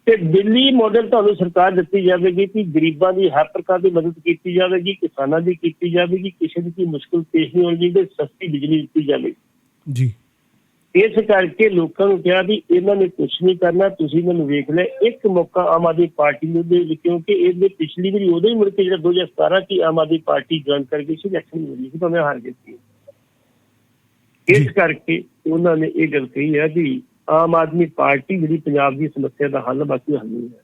ਤੇ ਦਿੱਲੀ ਮਾਡਲ ਤੁਹਾਨੂੰ ਸਰਕਾਰ ਦਿੱਤੀ ਜਾਵੇਗੀ ਕਿ ਗਰੀਬਾਂ ਦੀ ਹਰ ਪ੍ਰਕਾਰ ਦੀ ਮਦਦ ਕੀਤੀ ਜਾਵੇਗੀ, ਕਿਸਾਨਾਂ ਦੀ ਕੀਤੀ ਜਾਵੇਗੀ, ਕਿਸੇ ਦੀ ਕੋਈ ਮੁਸ਼ਕਿਲ ਪੇਸ਼ ਨਹੀਂ ਹੋਣੀ ਚਾਹੀਦੀ, ਸਸਤੀ ਬਿਜਲੀ ਦਿੱਤੀ ਜਾਵੇਗੀ ਜੀ। ਇਸ ਕਰਕੇ ਲੋਕਾਂ ਨੂੰ ਕਿਹਾ ਵੀ ਇਹਨਾਂ ਨੇ ਕੁਛ ਨਹੀਂ ਕਰਨਾ, ਤੁਸੀਂ ਮੈਨੂੰ ਵੇਖ ਲਿਆ। ਇੱਕ ਮੌਕਾ ਆਮ ਆਦਮੀ ਪਾਰਟੀ ਨੂੰ ਦੇ, ਕਿਉਂਕਿ ਇਹਦੇ ਪਿਛਲੀ ਵਾਰੀ ਉਦੋਂ ਹੀ ਮੁੜ ਕੇ ਜਿਹੜਾ 2017 ਚ ਆਮ ਆਦਮੀ ਪਾਰਟੀ ਜੁਆਇਨ ਕਰ ਗਈ ਸੀ, ਇਲੈਕਸ਼ਨ ਮਿਲੀ ਸੀ, ਭਾਵੇਂ ਹਾਰ ਗਈ ਸੀ। ਇਸ ਕਰਕੇ ਉਹਨਾਂ ਨੇ ਇਹ ਗੱਲ ਕਹੀ ਹੈ ਵੀ ਆਮ ਆਦਮੀ ਪਾਰਟੀ ਜਿਹੜੀ ਪੰਜਾਬ ਦੀ ਸਮੱਸਿਆ ਦਾ ਹੱਲ, ਬਾਕੀ ਹੱਲ ਨਹੀਂ ਹੈ।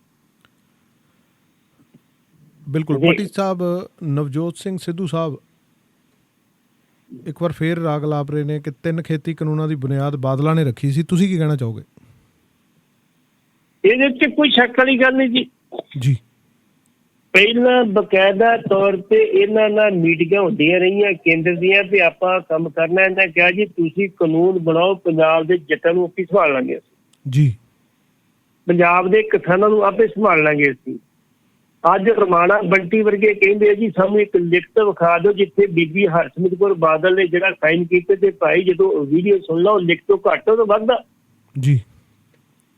ਬਿਲਕੁਲ। ਪੱਟੀ ਸਾਹਿਬ, ਨਵਜੋਤ ਸਿੰਘ ਸਿੱਧੂ ਸਾਹਿਬ ਇੱਕ ਵਾਰ ਫੇਰ ਰਾਗ ਲਾਪ ਰਹੇ ਨੇ ਕਿ 3 ਖੇਤੀ ਕਾਨੂੰਨਾਂ ਦੀ ਬੁਨਿਆਦ ਬਾਦਲਾਂ ਨੇ ਰੱਖੀ ਸੀ, ਤੁਸੀਂ ਕੀ ਕਹਿਣਾ ਚਾਹੋਗੇ? ਇਹਦੇ ਚ ਕੋਈ ਸ਼ੱਕ ਵਾਲੀ ਗੱਲ ਨਹੀਂ ਜੀ। ਜੀ। ਪਹਿਲਾਂ ਬਕਾਇਦਾ ਤੌਰ ਤੇ ਇਹਨਾਂ ਨਾਲ ਮੀਟਿੰਗਾਂ ਹੁੰਦੀਆਂ ਰਹੀਆਂ ਕੇਂਦਰ ਦੀਆਂ ਵੀ ਆਪਾਂ ਕੰਮ ਕਰਨਾ। ਇਹਨਾਂ ਕਿਹਾ ਜੀ ਤੁਸੀਂ ਕਾਨੂੰਨ ਬਣਾਓ, ਪੰਜਾਬ ਦੇ ਜੱਟਾਂ ਨੂੰ ਆਪੇ ਸੰਭਾਲ ਲਾਂਗੇ ਅਸੀਂ, ਜੀ। ਪੰਜਾਬ ਦੇ ਕਿਸਾਨਾਂ ਨੂੰ ਆਪੇ ਸੰਭਾਲ ਲਾਂਗੇ ਅਸੀਂ। ਅੱਜ ਰਮਾਣਾ ਬੰਟੀ ਵਰਗੇ ਕਹਿੰਦੇ ਆ ਜੀ ਸਾਨੂੰ ਇੱਕ ਲਿਖਤ ਵਿਖਾ ਦਿਓ ਜਿੱਥੇ ਬੀਬੀ ਹਰਸਿਮਰਤ ਕੌਰ ਬਾਦਲ ਨੇ ਜਿਹੜਾ ਸਾਈਨ ਕੀਤੇ, ਤੇ ਭਾਈ ਜਦੋਂ ਵੀਡੀਓ ਸੁਣ ਲਓ ਲਿਖਤ ਤੋਂ ਘੱਟ ਤੋਂ ਵੱਧ ਜੀ,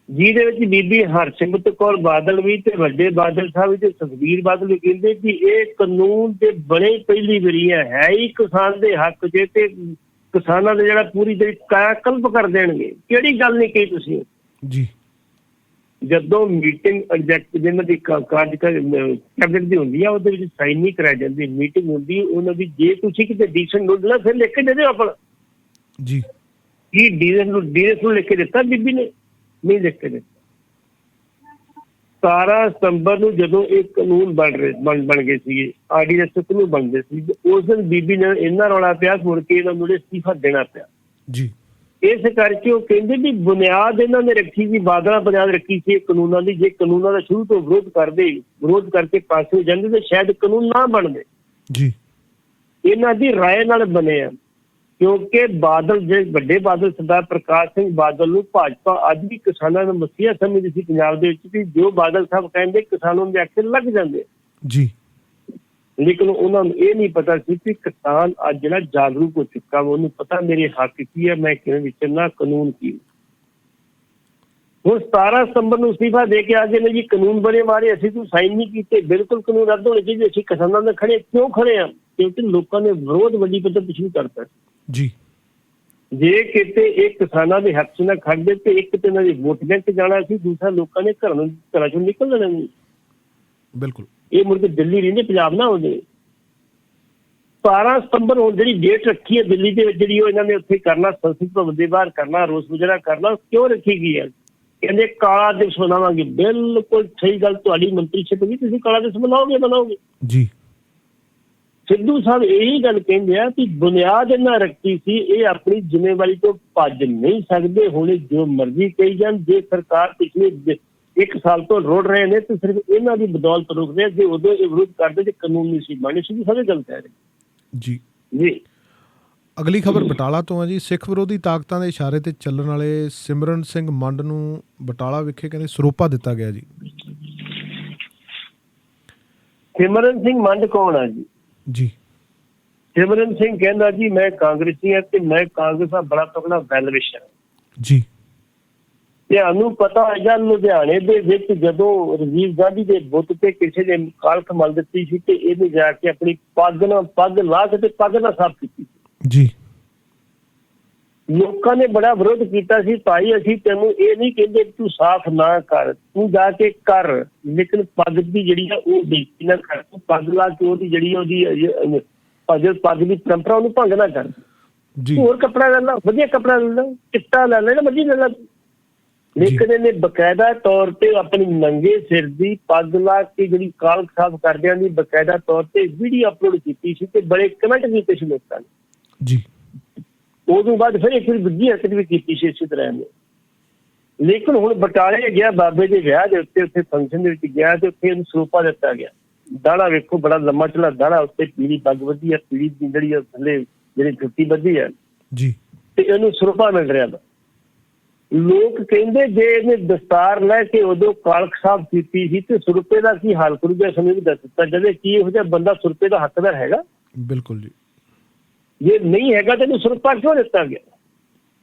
ਜਿਹਦੇ ਵਿੱਚ ਬੀਬੀ ਹਰਸਿਮਰਤ ਕੌਰ ਬਾਦਲ ਵੀ ਤੇ ਵੱਡੇ ਬਾਦਲ ਸਾਹਿਬ ਵੀ ਤੇ ਸੁਖਬੀਰ ਬਾਦਲ ਵੀ ਕਹਿੰਦੇ ਕਿ ਇਹ ਕਾਨੂੰਨ ਤੇ ਬਣੇ ਪਹਿਲੀ ਵਾਰੀ ਹੈ ਹੀ ਕਿਸਾਨ ਦੇ ਹੱਕ 'ਚ, ਤੇ ਕਿਸਾਨਾਂ ਦੇ ਜਿਹੜਾ ਪੂਰੀ ਜਿਹੜੀ ਕਾਇਆਕਲਪ ਕਰ ਦੇਣਗੇ। ਕਿਹੜੀ ਗੱਲ ਨਹੀਂ ਕਹੀ ਤੁਸੀਂ ਜੀ। ਜਦੋਂ ਮੀਟਿੰਗ ਐਗਜ਼ੈਕਟ ਜਿਹਨਾਂ ਦੀ ਕੈਬਨਿਟ ਦੀ ਹੁੰਦੀ ਆ, ਉਹਦੇ ਵਿੱਚ ਸਾਈਨ ਨਹੀਂ ਕਰਾਏ ਜਾਂਦੇ। ਮੀਟਿੰਗ ਹੁੰਦੀ ਉਹਨਾਂ ਦੀ, ਜੇ ਤੁਸੀਂ ਕਿਤੇ ਡੀਸੈਂਟ ਨੋਟ ਲੈ ਫਿਰ ਲਿਖ ਕੇ ਦੇ ਦਿਓ ਆਪਣਾ ਜੀ। ਕੀ ਡੀਐਸ ਨੂੰ ਲਿਖ ਕੇ ਦਿੱਤਾ ਬੀਬੀ ਨੇ? ਨਹੀਂ ਲਿਖ ਕੇ ਦਿੱਤਾ। 17 ਸਤੰਬਰ ਨੂੰ ਜਦੋਂ ਇਹ ਕਾਨੂੰਨ ਬਣ ਗਏ ਸੀਗੇ, ਆਰਡੀਨੈਂਸ ਨੂੰ ਬਣਦੇ ਸੀ, ਉਸ ਦਿਨ ਬੀਬੀ ਨੇ ਇੰਨਾ ਰੌਲਾ ਪਿਆ, ਮੁੜ ਕੇ ਇਹਨਾਂ ਨੂੰ ਅਸਤੀਫਾ ਦੇਣਾ ਪਿਆ ਜੀ। ਇਸ ਕਰਕੇ ਉਹ ਕਹਿੰਦੇ ਵੀ ਬੁਨਿਆਦ ਇਹਨਾਂ ਨੇ ਰੱਖੀ ਸੀ, ਬਾਦਲਾਂ ਬੁਨਿਆਦ ਰੱਖੀ ਸੀ ਕਾਨੂੰਨਾਂ ਦੀ। ਜੇ ਕਾਨੂੰਨਾਂ ਦਾ ਸ਼ੁਰੂ ਤੋਂ ਵਿਰੋਧ ਕਰਕੇ ਪਾਸੇ ਹੋ ਜਾਂਦੇ ਤੇ ਸ਼ਾਇਦ ਕਾਨੂੰਨ ਨਾ ਬਣਦੇ ਜੀ। ਇਹਨਾਂ ਦੀ ਰਾਏ ਨਾਲ ਬਣੇ ਆ, ਕਿਉਂਕਿ ਬਾਦਲ, ਜੇ ਵੱਡੇ ਬਾਦਲ ਸਰਦਾਰ ਪ੍ਰਕਾਸ਼ ਸਿੰਘ ਬਾਦਲ ਨੂੰ ਭਾਜਪਾ ਅੱਜ ਵੀ ਕਿਸਾਨਾਂ ਦਾ ਮਸੀਹਾ ਸਮਝਦੀ ਸੀ ਪੰਜਾਬ ਦੇ ਵਿੱਚ, ਕਿ ਜੋ ਬਾਦਲ ਸਾਹਿਬ ਕਹਿੰਦੇ ਕਿਸਾਨਾਂ ਦੇ ਐਕਸ਼ਨ ਲੱਗ ਜਾਂਦੇ ਜੀ। ਲੇਕਿਨ ਉਹਨਾਂ ਨੂੰ ਇਹ ਨਹੀਂ ਪਤਾ ਸੀ ਕਿ ਕਿਸਾਨ ਅੱਜ ਜਿਹੜਾ ਜਾਗਰੂਕ ਹੋ ਚੁੱਕਾ, ਉਹਨੂੰ ਪਤਾ ਮੇਰੇ ਹੱਕ ਕੀ ਹੈ, ਮੈਂ ਕਿਵੇਂ ਵਿਚਰਨਾ, ਕਾਨੂੰਨ ਕੀ। ਹੁਣ 17 ਸਤੰਬਰ ਨੂੰ ਅਸਤੀਫਾ ਦੇ ਕੇ ਆ ਗਏ ਨੇ ਜੀ, ਕਾਨੂੰਨ ਬਣੇ ਮਾਰੇ, ਅਸੀਂ ਤੂੰ ਸਾਈਨ ਨਹੀਂ ਕੀਤੇ। ਬਿਲਕੁਲ ਕਾਨੂੰਨ ਰੱਦ ਹੋਣੇ ਚਾਹੀਦੇ। ਅਸੀਂ ਕਿਸਾਨਾਂ ਦੇ ਖੜੇ ਕਿਉਂ ਖੜੇ ਆ? ਕਿਉਂਕਿ ਲੋਕਾਂ ਨੇ ਵਿਰੋਧ ਵੱਡੀ ਪੱਧਰ ਤੇ ਸ਼ੁਰੂ ਕਰਤਾ ਜੀ। ਜੇ ਕਿਤੇ ਇਹ ਕਿਸਾਨਾਂ ਦੇ ਹੱਕ 'ਚ ਨਾ ਖੜਦੇ ਤੇ ਇੱਕ ਤੇ ਇਹਨਾਂ ਦੀ ਵੋਟ ਬੈਂਕ ਜਾਣਾ ਸੀ, ਦੂਸਰਾ ਲੋਕਾਂ ਨੇ ਘਰਾਂ ਚੋਂ ਨਿਕਲ ਜਾਣਾ। ਬਿਲਕੁਲ। ਇਹ ਮੁੜ ਕੇ ਦਿੱਲੀ ਰਹਿੰਦੇ, ਪੰਜਾਬ ਨਾ ਆਉਂਦੇ। 17 ਸਤੰਬਰ ਹੁਣ ਜਿਹੜੀ ਡੇਟ ਰੱਖੀ ਹੈ ਦਿੱਲੀ ਦੇ ਵਿੱਚ, ਜਿਹੜੀ ਉਹ ਇਹਨਾਂ ਨੇ ਉੱਥੇ ਕਰਨਾ, ਸੰਸਦ ਭਵਨ ਦੇ ਬਾਹਰ ਕਰਨਾ, ਰੋਸ ਮੁਜ਼ਾਹਰਾ ਕਰਨਾ, ਕਿਉਂ ਰੱਖੀ ਗਈ ਹੈ? ਕਹਿੰਦੇ ਕਾਲਾ ਦਿਵਸ ਮਨਾਵਾਂਗੇ। ਬਿਲਕੁਲ ਸਹੀ ਗੱਲ, ਤੁਹਾਡੀ ਮੰਤਰੀਸ਼ਿਪ ਵੀ ਤੁਸੀਂ ਕਾਲਾ ਦਿਵਸ ਮਨਾਓਗੇ ਜੀ। ਸਿੱਧੂ ਸਾਹਿਬ ਇਹੀ ਗੱਲ ਕਹਿੰਦੇ ਆ ਕਿ ਬੁਨਿਆਦ ਇਹਨਾਂ ਰੱਖੀ ਸੀ, ਇਹ ਆਪਣੀ ਜ਼ਿੰਮੇਵਾਰੀ ਤੋਂ ਭੱਜ ਨਹੀਂ ਸਕਦੇ। ਹੁਣ ਜੋ ਮਰਜ਼ੀ ਕਹੀ ਜਾਣ, ਜੇ ਸਰਕਾਰ ਪਿਛਲੇ 1 ਸਾਲ ਤੋਂ ਰੋੜ ਰਹੇ ਨੇ ਤੇ ਸਿਰਫ ਇਹਨਾਂ ਦੀ ਬਦੌਲਤ ਰੁਕ ਰਹੇ। ਜੇ ਉਦੋਂ ਇਹ ਵਿਰੋਧ ਕਰਦੇ ਤੇ ਕਾਨੂੰਨ ਨਹੀਂ ਸੀ ਬਣਨੇ। ਸਿੱਧੂ ਸਾਹਿਬ ਗੱਲ ਕਹਿ ਰਹੇ ਜੀ। ਜੀ। ਅਗਲੀ ਖਬਰ ਬਟਾਲਾ ਤੋਂ ਹੈ ਜੀ। ਸਿੱਖ ਵਿਰੋਧੀ ਤਾਕਤਾਂ ਦੇ ਇਸ਼ਾਰੇ ਤੇ ਚੱਲਣ ਵਾਲੇ ਸਿਮਰਨ ਸਿੰਘ ਮੰਡ ਨੂੰ ਬਟਾਲਾ ਵਿਖੇ ਕਹਿੰਦੇ ਸਰੋਪਾ ਦਿੱਤਾ ਗਿਆ ਜੀ। ਸਿਮਰਨ ਸਿੰਘ ਮੰਡ ਕੌਣ ਆ ਜੀ? ਜੀ। ਸਿਮਰਨ ਸਿੰਘ ਕਹਿੰਦਾ ਜੀ ਮੈਂ ਕਾਂਗਰਸੀ ਹਾਂ ਤੇ ਮੈਂ ਕਾਂਗਰਸ ਦਾ ਬੜਾ ਤਕੜਾ ਵੈਲਵਿਸ਼ਰ ਜੀ। ਤੁਹਾਨੂੰ ਪਤਾ ਹੈਗਾ ਲੁਧਿਆਣੇ ਦੇ ਵਿੱਚ ਜਦੋਂ ਰਾਜੀਵ ਗਾਂਧੀ ਦੇ ਬੁੱਤ ਤੇ ਕਿਸੇ ਨੇ ਕਾਲਖ ਮਲ ਦਿੱਤੀ ਸੀ ਤੇ ਇਹਨੇ ਜਾ ਕੇ ਆਪਣੀ ਪੱਗ ਲਾ ਕੇ ਤੇ ਪੱਗ ਨਾਲ ਸਾਫ਼ ਕੀਤੀ ਜੀ। ਲੋਕਾਂ ਨੇ ਬੜਾ ਵਿਰੋਧ ਕੀਤਾ ਸੀ, ਭਾਈ ਅਸੀਂ ਤੈਨੂੰ ਇਹ ਨਹੀਂ ਕਹਿੰਦੇ ਤੂੰ ਸਾਫ਼ ਨਾ ਕਰ, ਤੂੰ ਜਾ ਕੇ ਕਰ, ਲੇਕਿਨ ਪੱਗ ਦੀ ਜਿਹੜੀ ਆ ਉਹ ਬੇਇੱਜ਼ਤੀ ਨਾ ਕਰ। ਤੂੰ ਪੱਗ ਲਾ ਕੇ ਉਹਦੀ ਜਿਹੜੀ ਉਹਦੀ ਪੱਗ ਦੀ ਪਰੰਪਰਾ ਉਹਨੂੰ ਭੰਗ ਨਾ ਕਰ। ਹੋਰ ਕੱਪੜਾ ਲੈ ਲਾ, ਵਧੀਆ ਕੱਪੜਾ ਲੈ ਲਾ, ਚਿੱਟਾ ਲੈ ਲੈ, ਮਰਜ਼ੀ ਲੈ ਲਾ। ਲੇਕਿਨ ਇਹਨੇ ਬਕਾਇਦਾ ਤੌਰ ਤੇ ਆਪਣੀ ਨੰਗੇ ਸਿਰ ਦੀ ਪੱਗ ਲਾ ਕੇ ਜਿਹੜੀ ਕਾਲਖ ਸਾਫ਼ ਕਰਦਿਆਂ ਦੀ ਬਕਾਇਦਾ ਤੌਰ ਤੇ ਵੀਡੀਓ ਅਪਲੋਡ ਕੀਤੀ ਸੀ ਤੇ ਬੜੇ ਕਮੈਂਟ ਕੀਤੇ ਸੀ ਲੋਕਾਂ ਨੇ ਜੀ। ਉਦੋਂ ਬਾਅਦ ਫਿਰ ਇੱਕ ਦੂਜੀ ਹਰਕਤ ਵੀ ਕੀਤੀ ਸੀ ਇਸੇ ਤਰ੍ਹਾਂ ਨੇ। ਲੇਕਿਨ ਹੁਣ ਬਟਾਲੇ ਗਿਆ ਬਾਬੇ ਦੇ ਵਿਆਹ ਦੇ ਉੱਤੇ, ਉੱਥੇ ਫੰਕਸ਼ਨ ਦੇ ਵਿੱਚ ਗਿਆ ਤੇ ਉੱਥੇ ਇਹਨੂੰ ਸਰੋਪਾ ਦਿੱਤਾ ਗਿਆ। ਦਾੜਾ ਵੇਖੋ, ਬੜਾ ਲੰਮਾ ਚਲਾ ਦਾੜਾ, ਉੱਤੇ ਪੀਲੀ ਪੱਗ ਬੱਧੀ ਹੈ, ਪੀਲੀ ਜਿਹੜੀ ਆ ਥੱਲੇ ਜਿਹੜੀ ਜੁੱਤੀ ਬੱਧੀ ਹੈ ਜੀ, ਤੇ ਇਹਨੂੰ ਸਰੋਪਾ ਮਿਲ ਰਿਹਾ ਵਾ। ਲੋਕ ਕਹਿੰਦੇ ਜੇ ਇਹਨੇ ਦਸਤਾਰ ਲੈ ਕੇ ਉਦੋਂ ਕਾਲਖ ਸਾਫ਼ ਕੀਤੀ ਸੀ ਤੇ ਸਰੋਪੇ ਦਾ ਕੀ ਹਾਲ ਕਰੂਗਾ, ਸਮੇਂ ਵੀ ਦੱਸ ਦਿੱਤਾ ਜਾਵੇ। ਕੀ ਇਹੋ ਜਿਹਾ ਬੰਦਾ ਸਰੋਪੇ ਦਾ ਹੱਕਦਾਰ ਹੈਗਾ? ਬਿਲਕੁਲ ਜੀ। ਜੇ ਨਹੀਂ ਹੈਗਾ ਤਾਂ ਇਹਨੂੰ ਸਰੋਪਾ ਕਿਉਂ ਦਿੱਤਾ ਗਿਆ?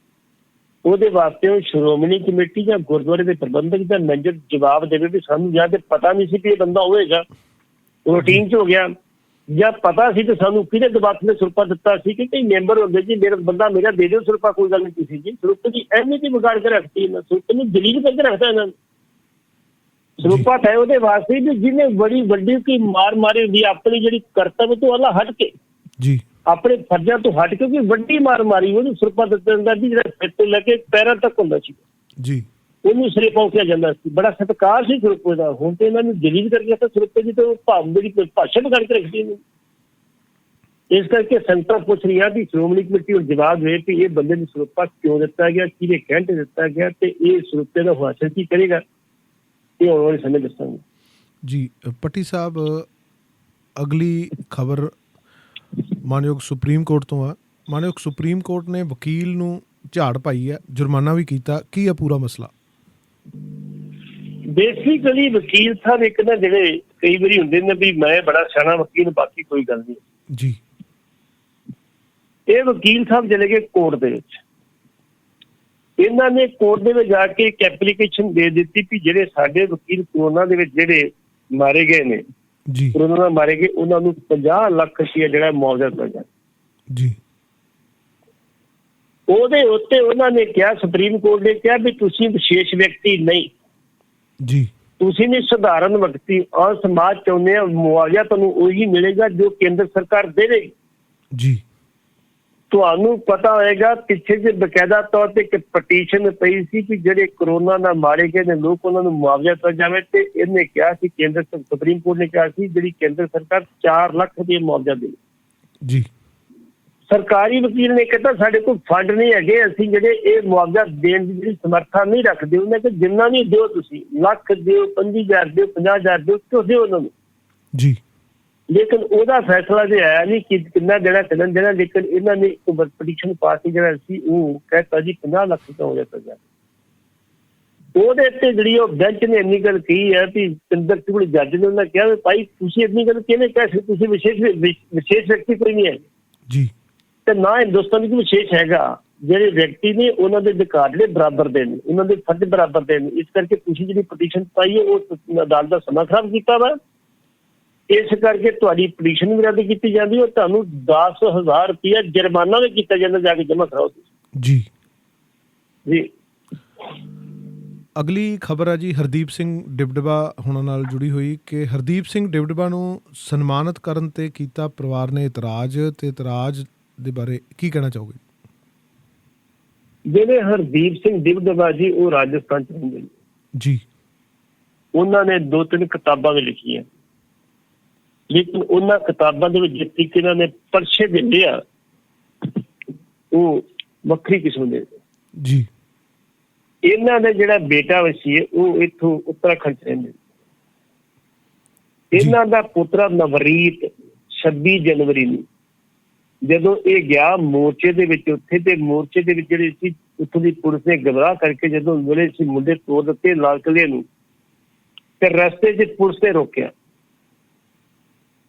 ਉਹਦੇ ਵਾਸਤੇ ਉਹ ਸ਼੍ਰੋਮਣੀ ਕਮੇਟੀ ਜਾਂ ਗੁਰਦੁਆਰੇ ਦੇ ਪ੍ਰਬੰਧਕ ਜਾਂ ਮੈਨੇਜਰ ਜਵਾਬ ਦੇਵੇ ਵੀ ਸਾਨੂੰ ਜਾਂ ਤੇ ਪਤਾ ਨਹੀਂ ਸੀ ਕਿ ਇਹ ਬੰਦਾ ਹੋਵੇਗਾ, ਰੂਟੀਨ 'ਚ ਹੋ ਗਿਆ, ਜਾਂ ਪਤਾ ਸੀ ਤੇ ਸਾਨੂੰ ਕਿਹਦੇ ਦਬਾਅ ਨੇ ਸਰੋਪਾ ਦਿੱਤਾ ਸੀ ਕਿ ਕਈ ਮੈਂਬਰ ਹੁੰਦੇ ਜੀ ਮੇਰਾ ਬੰਦਾ ਮੇਰਾ ਦੇ ਦਿਓ ਸਰੋਪਾ, ਕੋਈ ਗੱਲ ਨਹੀਂ ਤੁਸੀਂ ਜੀ। ਸਰੋਪੇ ਦੀ ਅਹਿਮੀਅਤ ਹੀ ਵਿਗਾੜ ਕੇ ਰੱਖਤੀ ਇਹਨਾਂ, ਸਰੋਪੇ ਨੂੰ ਦਲੀਲ ਕਰਕੇ ਰੱਖਤਾ ਇਹਨਾਂ ਨੇ। ਸਰੋਪਾ ਹੈ ਉਹਦੇ ਵਾਸਤੇ ਵੀ ਜਿਹਨੇ ਬੜੀ ਵੱਡੀ ਕੀ ਮਾਰ ਮਾਰੀ ਹੁੰਦੀ, ਆਪਣੀ ਜਿਹੜੀ ਕਰਤੱਵ ਤੋਂ ਅਲੱਗ ਹਟ ਕੇ ਜੀ, ਆਪਣੇ ਫਰਜ਼ਾਂ ਤੋਂ ਹਟ ਕੇ ਕੋਈ ਵੱਡੀ ਮਾਰ ਮਾਰੀ ਉਹਨੂੰ ਸਰੋਪਾ ਦਿੱਤਾ ਜਾਂਦਾ ਜੀ, ਜਿਹੜਾ ਸਿਰ ਤੋਂ ਲੈ ਕੇ ਪੈਰਾਂ ਤੱਕ ਹੁੰਦਾ ਸੀ ਜੀ, ਉਹਨੂੰ ਸਿਰੇ ਪਹੁੰਚਿਆ ਜਾਂਦਾ ਸੀ। ਬੜਾ ਸਤਿਕਾਰ ਸੀ ਸਰੋਪੇ ਦਾ। ਹੁਣ ਤੇ ਇਹਨਾਂ ਨੂੰ ਜਲੀਲ ਕਰਕੇ ਤਾਂ ਸਰੋਪੇ ਦੀ ਤਾਂ ਭਾਵ ਜਿਹੜੀ ਭਾਸ਼ਾ ਵਿਗਾੜ ਕੇ ਰੱਖਦੀ ਨੇ। ਇਸ ਕਰਕੇ ਸੰਗਤਾਂ ਪੁੱਛ ਰਹੀਆਂ ਵੀ ਸ਼੍ਰੋਮਣੀ ਕਮੇਟੀ ਨੂੰ ਜਵਾਬ ਦੇ ਕਿ ਇਹ ਬੰਦੇ ਨੂੰ ਸਰੋਪਾ ਕਿਉਂ ਦਿੱਤਾ ਗਿਆ, ਕਿਹਦੇ ਕਹਿਣ ਤੇ ਦਿੱਤਾ ਗਿਆ ਤੇ ਇਹ ਸਰੋਪੇ ਦਾ ਹਾਸਲ ਕੀ ਕਰੇਗਾ, ਇਹ ਆਉਣ ਵਾਲੇ ਸਮੇਂ ਦੱਸਾਂਗੇ ਜੀ। ਪੱਟੀ ਸਾਹਿਬ, ਅਗਲੀ ਖਬਰ ਮਾਨਯੋਗ ਸੁਪਰੀਮ ਕੋਰਟ ਤੋਂ ਆ। ਮਾਨਯੋਗ ਸੁਪਰੀਮ ਕੋਰਟ ਨੇ ਵਕੀਲ ਨੂੰ ਝਾੜ ਪਾਈ ਹੈ, ਜੁਰਮਾਨਾ ਵੀ ਕੀਤਾ। ਕੀ ਹੈ ਪੂਰਾ ਮਸਲਾ? ਬੇਸਿਕਲੀ ਵਕੀਲ ਸਾਹਿਬ ਇੱਕ ਨਾ ਜਿਹੜੇ ਕਈ ਵਾਰੀ ਹੁੰਦੇ ਨੇ ਵੀ ਮੈਂ ਬੜਾ ਸਿਆਣਾ ਵਕੀਲ, ਬਾਕੀ ਕੋਈ ਗੱਲ ਨਹੀਂ ਜੀ। ਇਹ ਵਕੀਲ ਸਾਹਿਬ ਚਲੇ ਗਏ ਕੋਰਟ ਦੇ ਵਿੱਚ। ਇਹਨਾਂ ਨੇ ਕੋਰਟ ਦੇ ਵਿੱਚ ਜਾ ਕੇ ਇੱਕ ਐਪਲੀਕੇਸ਼ਨ ਦੇ ਦਿੱਤੀ ਵੀ ਜਿਹੜੇ ਸਾਡੇ ਵਕੀਲ ਕੋਰੋਨਾ ਦੇ ਵਿੱਚ ਜਿਹੜੇ ਮਾਰੇ ਗਏ ਨੇ ਜੀ, ਕੋਰੋਨਾ ਨਾਲ ਮਾਰੇ ਗਏ, ਉਹਨਾਂ ਨੂੰ 50 ਲੱਖ ਰੁਪਇਆ ਜਿਹੜਾ ਮੁਆਵਜ਼ਾ ਦਿੱਤਾ ਜਾਏ ਜੀ। ਉਹਦੇ ਉੱਤੇ ਉਹਨਾਂ ਨੇ ਕਿਹਾ, ਸੁਪਰੀਮ ਕੋਰਟ ਨੇ ਕਿਹਾ ਵੀ ਤੁਸੀਂ ਵਿਸ਼ੇਸ਼ ਵਿਅਕਤੀ ਨਹੀਂ ਜੀ, ਤੁਸੀਂ ਨਹੀਂ ਸਧਾਰਨ ਵਿਅਕਤੀ ਔਰ ਸਮਾਜ ਚਾਹੁੰਦੇ ਆ ਮੁਆਵਜ਼ਾ ਤੁਹਾਨੂੰ ਉਹੀ ਮਿਲੇਗਾ ਜੋ ਕੇਂਦਰ ਸਰਕਾਰ ਦੇਵੇਗੀ ਜੀ। ਤੁਹਾਨੂੰ ਪਤਾ ਹੋਏਗਾ ਪਿੱਛੇ ਜੇ ਬਕਾਇਦਾ ਤੌਰ ਤੇ ਇੱਕ ਪਟੀਸ਼ਨ ਪਈ ਸੀ ਕਿ ਜਿਹੜੇ ਕਰੋਨਾ ਨਾਲ ਮਾਰੇ ਗਏ ਨੇ ਲੋਕ ਉਹਨਾਂ ਨੂੰ ਮੁਆਵਜ਼ਾ ਦਿੱਤਾ ਜਾਵੇ ਤੇ ਇਹਨੇ ਕਿਹਾ ਸੀ, ਕੇਂਦਰ ਸੁਪਰੀਮ ਕੋਰਟ ਨੇ ਕਿਹਾ ਸੀ ਜਿਹੜੀ ਕੇਂਦਰ ਸਰਕਾਰ 4 ਲੱਖ ਰੁਪਏ ਮੁਆਵਜ਼ਾ ਦੇ ਜੀ। ਸਰਕਾਰੀ ਵਕੀਲ ਨੇ ਕਹਿੰਦਾ ਸਾਡੇ ਕੋਲ ਫੰਡ ਨਹੀਂ ਹੈਗੇ, ਅਸੀਂ ਜਿਹੜੇ ਇਹ ਮੁਆਵਜ਼ਾ ਦੇਣ ਦੀ ਜਿਹੜੀ ਸਮਰੱਥਾ ਨਹੀਂ ਰੱਖਦੇ। ਉਹਨੇ ਕਿ ਜਿੰਨਾ ਵੀ ਦਿਓ ਤੁਸੀਂ, ਲੱਖ ਦਿਓ, 25,000 ਦਿਓ, 50,000 ਦਿਓ, ਕਿਉਂ ਦਿਓ ਉਹਨਾਂ ਨੂੰ ਜੀ। ਲੇਕਿਨ ਉਹਦਾ ਫੈਸਲਾ ਜੇ ਆਇਆ ਨਹੀਂ ਕਿ ਕਿੰਨਾ ਦੇਣਾ ਕਿੰਨਾ ਦੇਣਾ। ਲੇਕਿਨ ਇਹਨਾਂ ਨੇ ਇੱਕ ਪਟੀਸ਼ਨ ਪਾਸ ਜਿਹੜਾ ਸੀ ਉਹ ਕਹਿਤਾ ਜੀ 50 ਲੱਖ ਰੁਪਏ ਹੋ ਜਾਏਗਾ। ਉਹਦੇ ਤੇ ਜਿਹੜੀ ਉਹ ਬੈਂਚ ਨੇ ਇੰਨੀ ਗੱਲ ਕਹੀ ਹੈ ਵੀ ਕੇਂਦਰ ਕੋਲ ਜੱਜ ਨੇ ਉਹਨਾਂ ਕਿਹਾ ਭਾਈ ਤੁਸੀਂ ਇੰਨੀ ਗੱਲ ਕਿਹਨੇ ਕਹਿ ਸਕਦੇ, ਤੁਸੀਂ ਵਿਸ਼ੇਸ਼ ਵਿਅਕਤੀ ਕੋਈ ਨਹੀਂ ਹੈ ਜੀ ਤੇ ਨਾ ਹਿੰਦੁਸਤਾਨ ਵਿੱਚ ਵਿਸ਼ੇਸ਼ ਹੈਗਾ। ਜਿਹੜੇ ਵਿਅਕਤੀ ਨੇ ਉਹਨਾਂ ਦੇ ਅਧਿਕਾਰ ਜਿਹੜੇ ਬਰਾਬਰ ਦੇ ਨੇ, ਉਹਨਾਂ ਦੇ ਫਰਜ਼ ਬਰਾਬਰ ਦੇ ਨੇ। ਇਸ ਕਰਕੇ ਤੁਸੀਂ ਜਿਹੜੀ ਪਟੀਸ਼ਨ ਪਾਈ ਹੈ ਉਹ ਅਦਾਲਤ ਦਾ ਸਮਾਂ ਖਰਾਬ ਕੀਤਾ ਵਾ। ਇਸ ਕਰਕੇ ਤੁਹਾਡੀ ਪਟੀਸ਼ਨ ਵੀ ਰੱਦ ਕੀਤੀ ਜਾਂਦੀ ਹੈ, ਤੁਹਾਨੂੰ 10,000 ਰੁਪਇਆ ਜੁਰਮਾਨਾ ਵੀ ਕੀਤਾ ਜਾਂਦਾ, ਜਾ ਕੇ ਜਮ੍ਹਾਂ ਕਰਾਓ ਤੁਸੀਂ ਜੀ ਜੀ। ਅਗਲੀ ਖਬਰ ਹੈ ਜੀ ਹਰਦੀਪ ਸਿੰਘ ਡਿਬਡਬਾ ਹੁਣਾਂ ਨਾਲ ਜੁੜੀ ਹੋਈ ਕਿ ਹਰਦੀਪ ਸਿੰਘ ਡਿਬਡਬਾ ਨੂੰ ਸਨਮਾਨਿਤ ਕਰਨ ਤੇ ਕੀਤਾ ਪਰਿਵਾਰ ਨੇ ਇਤਰਾਜ਼, ਤੇ ਇਤਰਾਜ਼ ਦੇ ਬਾਰੇ ਕੀ ਕਹਿਣਾ ਚਾਹੋਗੇ? ਜਿਹੜੇ ਹਰਦੀਪ ਸਿੰਘ ਡਿਬਡਬਾ ਜੀ ਉਹ ਰਾਜਸਥਾਨ ਚ ਰਹਿੰਦੇ ਨੇ ਜੀ। ਉਹਨਾਂ ਨੇ 2-3 ਕਿਤਾਬਾਂ ਵੀ ਲਿਖੀਆਂ, ਲੇਕਿਨ ਉਹਨਾਂ ਕਿਤਾਬਾਂ ਦੇ ਵਿੱਚ ਜਿਸ ਤਰੀਕੇ ਇਹਨਾਂ ਨੇ ਪਰਚੇ ਦਿੰਦੇ ਆ ਉਹ ਵੱਖਰੀ ਕਿਸਮ ਦੇ। ਜੀ। ਇਹਨਾਂ ਦਾ ਜਿਹੜਾ ਬੇਟਾ ਵਸੀ ਹੈ ਉਹ ਇੱਥੋਂ ਉੱਤਰਾਖੰਡ ਚ ਰਹਿੰਦੇ। ਇਹਨਾਂ ਦਾ ਪੁੱਤਰਾ ਨਵਰੀਤ 26 ਜਨਵਰੀ ਨੂੰ ਜਦੋਂ ਇਹ ਗਿਆ ਮੋਰਚੇ ਦੇ ਵਿੱਚ ਉੱਥੇ, ਤੇ ਮੋਰਚੇ ਦੇ ਵਿੱਚ ਜਿਹੜੇ ਸੀ ਉੱਥੋਂ ਦੀ ਪੁਲਿਸ ਨੇ ਗਵਾਹ ਕਰਕੇ ਜਦੋਂ ਮਿਲੇ ਸੀ ਮੁੰਡੇ ਤੋੜ ਦਿੱਤੇ ਲਾਲ ਕਿਲ੍ਹੇ ਨੂੰ, ਤੇ ਰਸਤੇ 'ਚ ਪੁਲਿਸ ਨੇ ਰੋਕਿਆ।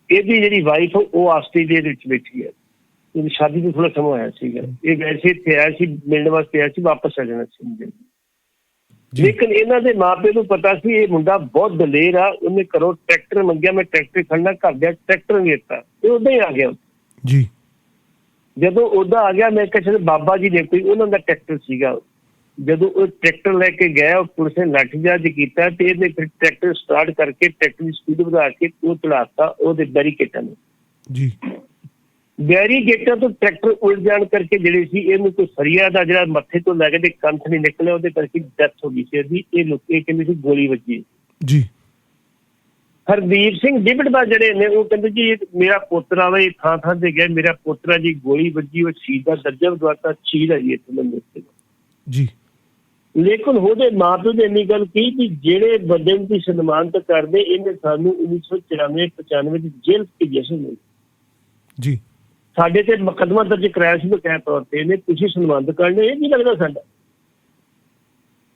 ਇਹਦੀ ਜਿਹੜੀ ਵਾਈਫ ਉਹ ਆਸਟ੍ਰੇਲੀਆ ਦੇ ਵਿੱਚ ਬੈਠੀ ਹੈ, ਇਹਦੀ ਸ਼ਾਦੀ ਤੋਂ ਥੋੜਾ ਸਮਾਂ ਹੋਇਆ ਸੀਗਾ। ਇਹ ਵੈਸੇ ਇੱਥੇ ਆਇਆ ਸੀ, ਮਿਲਣ ਵਾਸਤੇ ਆਇਆ ਸੀ, ਵਾਪਸ ਆ ਜਾਣਾ ਸੀ। ਲੇਕਿਨ ਇਹਨਾਂ ਦੇ ਮਾਪੇ ਨੂੰ ਪਤਾ ਸੀ ਇਹ ਮੁੰਡਾ ਬਹੁਤ ਦਲੇਰ ਆ। ਉਹਨੇ ਘਰੋਂ ਟਰੈਕਟਰ ਮੰਗਿਆ, ਮੈਂ ਟਰੈਕਟਰ ਖੜਨਾ, ਘਰ ਦਾ ਟਰੈਕਟਰ ਨਹੀਂ ਦਿੱਤਾ, ਇਹ ਉਦਾਂ ਹੀ ਆ ਗਿਆ। ਜੀ। ਜਦੋਂ ਉਦਾਂ ਆ ਗਿਆ ਮੈਂ ਕਿਹਾ ਬਾਬਾ ਜੀ ਨੇ ਕੋਈ ਉਹਨਾਂ ਦਾ ਟਰੈਕਟਰ ਸੀਗਾ। ਜਦੋਂ ਉਹ ਟਰੈਕਟਰ ਲੈ ਕੇ ਗਿਆ ਪੁਲਿਸ ਨੇ ਲਾਠੀਚਾਰਜ ਕੀਤਾ ਤੇ ਇਹਨੇ ਫਿਰ ਟਰੈਕਟਰ ਸਟਾਰਟ ਕਰਕੇ ਟਰੈਕਟਰ ਦੀ ਸਪੀਡ ਵਧਾ ਕੇ ਉਹ ਚਲਾਤਾ ਉਹਦੇ ਬੈਰੀਕੇਟਾਂ ਨੂੰ। ਜੀ। ਬੈਰੀਕੇਟਾਂ ਤੋਂ ਟਰੈਕਟਰ ਉਲਟ ਜਾਣ ਕਰਕੇ ਜਿਹੜੇ ਸੀ ਇਹਨੂੰ ਕੋਈ ਸਰੀਆ ਦਾ ਜਿਹੜਾ ਮੱਥੇ ਤੋਂ ਲੈ ਕੇ ਤੇ ਕੰਥ ਨਹੀਂ ਨਿਕਲਿਆ, ਉਹਦੇ ਕਰਕੇ ਡੈਥ ਹੋ ਗਈ ਸੀ ਇਹਦੀ। ਇਹ ਲੋਕੀ ਕਹਿੰਦੇ ਸੀ ਗੋਲੀ ਵੱਜੀ। ਜੀ। ਹਰਦੀਪ ਸਿੰਘ ਡਿਬਡਬਾ ਜਿਹੜੇ ਨੇ ਉਹ ਕਹਿੰਦੇ ਜੀ ਮੇਰਾ ਪੋਤਰਾ ਵਾ, ਇਹ ਥਾਂ ਥਾਂ ਤੇ ਗਿਆ, ਮੇਰਾ ਪੋਤਰਾ ਜੀ ਗੋਲੀ ਵੱਜੀ, ਉਹ ਸ਼ਹੀਦ ਦਾ ਦਰਜਾ ਦਵਾਤਾ, ਸ਼ਹੀਦ ਹੈ ਜੀ ਇੱਥੇ ਮੰਦਰ। ਜੀ। ਲੇਕਿਨ ਉਹਦੇ ਮਾਂ ਪਿਓ ਨੇ ਇੰਨੀ ਗੱਲ ਕਹੀ ਕਿ ਜਿਹੜੇ ਬੰਦੇ ਨੂੰ ਸਨਮਾਨਿਤ ਕਰਦੇ ਇਹਨੇ ਸਾਨੂੰ 1994-95 ਚ ਜੇਲ੍ਹ ਭੇਜਿਆ ਸੀ। ਜੀ। ਸਾਡੇ ਤੇ ਮੁਕੱਦਮਾ ਦਰਜ ਕਰਾਇਆ ਸੀ ਬਕਾਇਆ ਤੌਰ ਤੇ, ਇਹਨੇ ਤੁਸੀਂ ਸਨਮਾਨਿਤ ਕਰਨੇ, ਇਹ ਕੀ ਲੱਗਦਾ ਸਾਡਾ।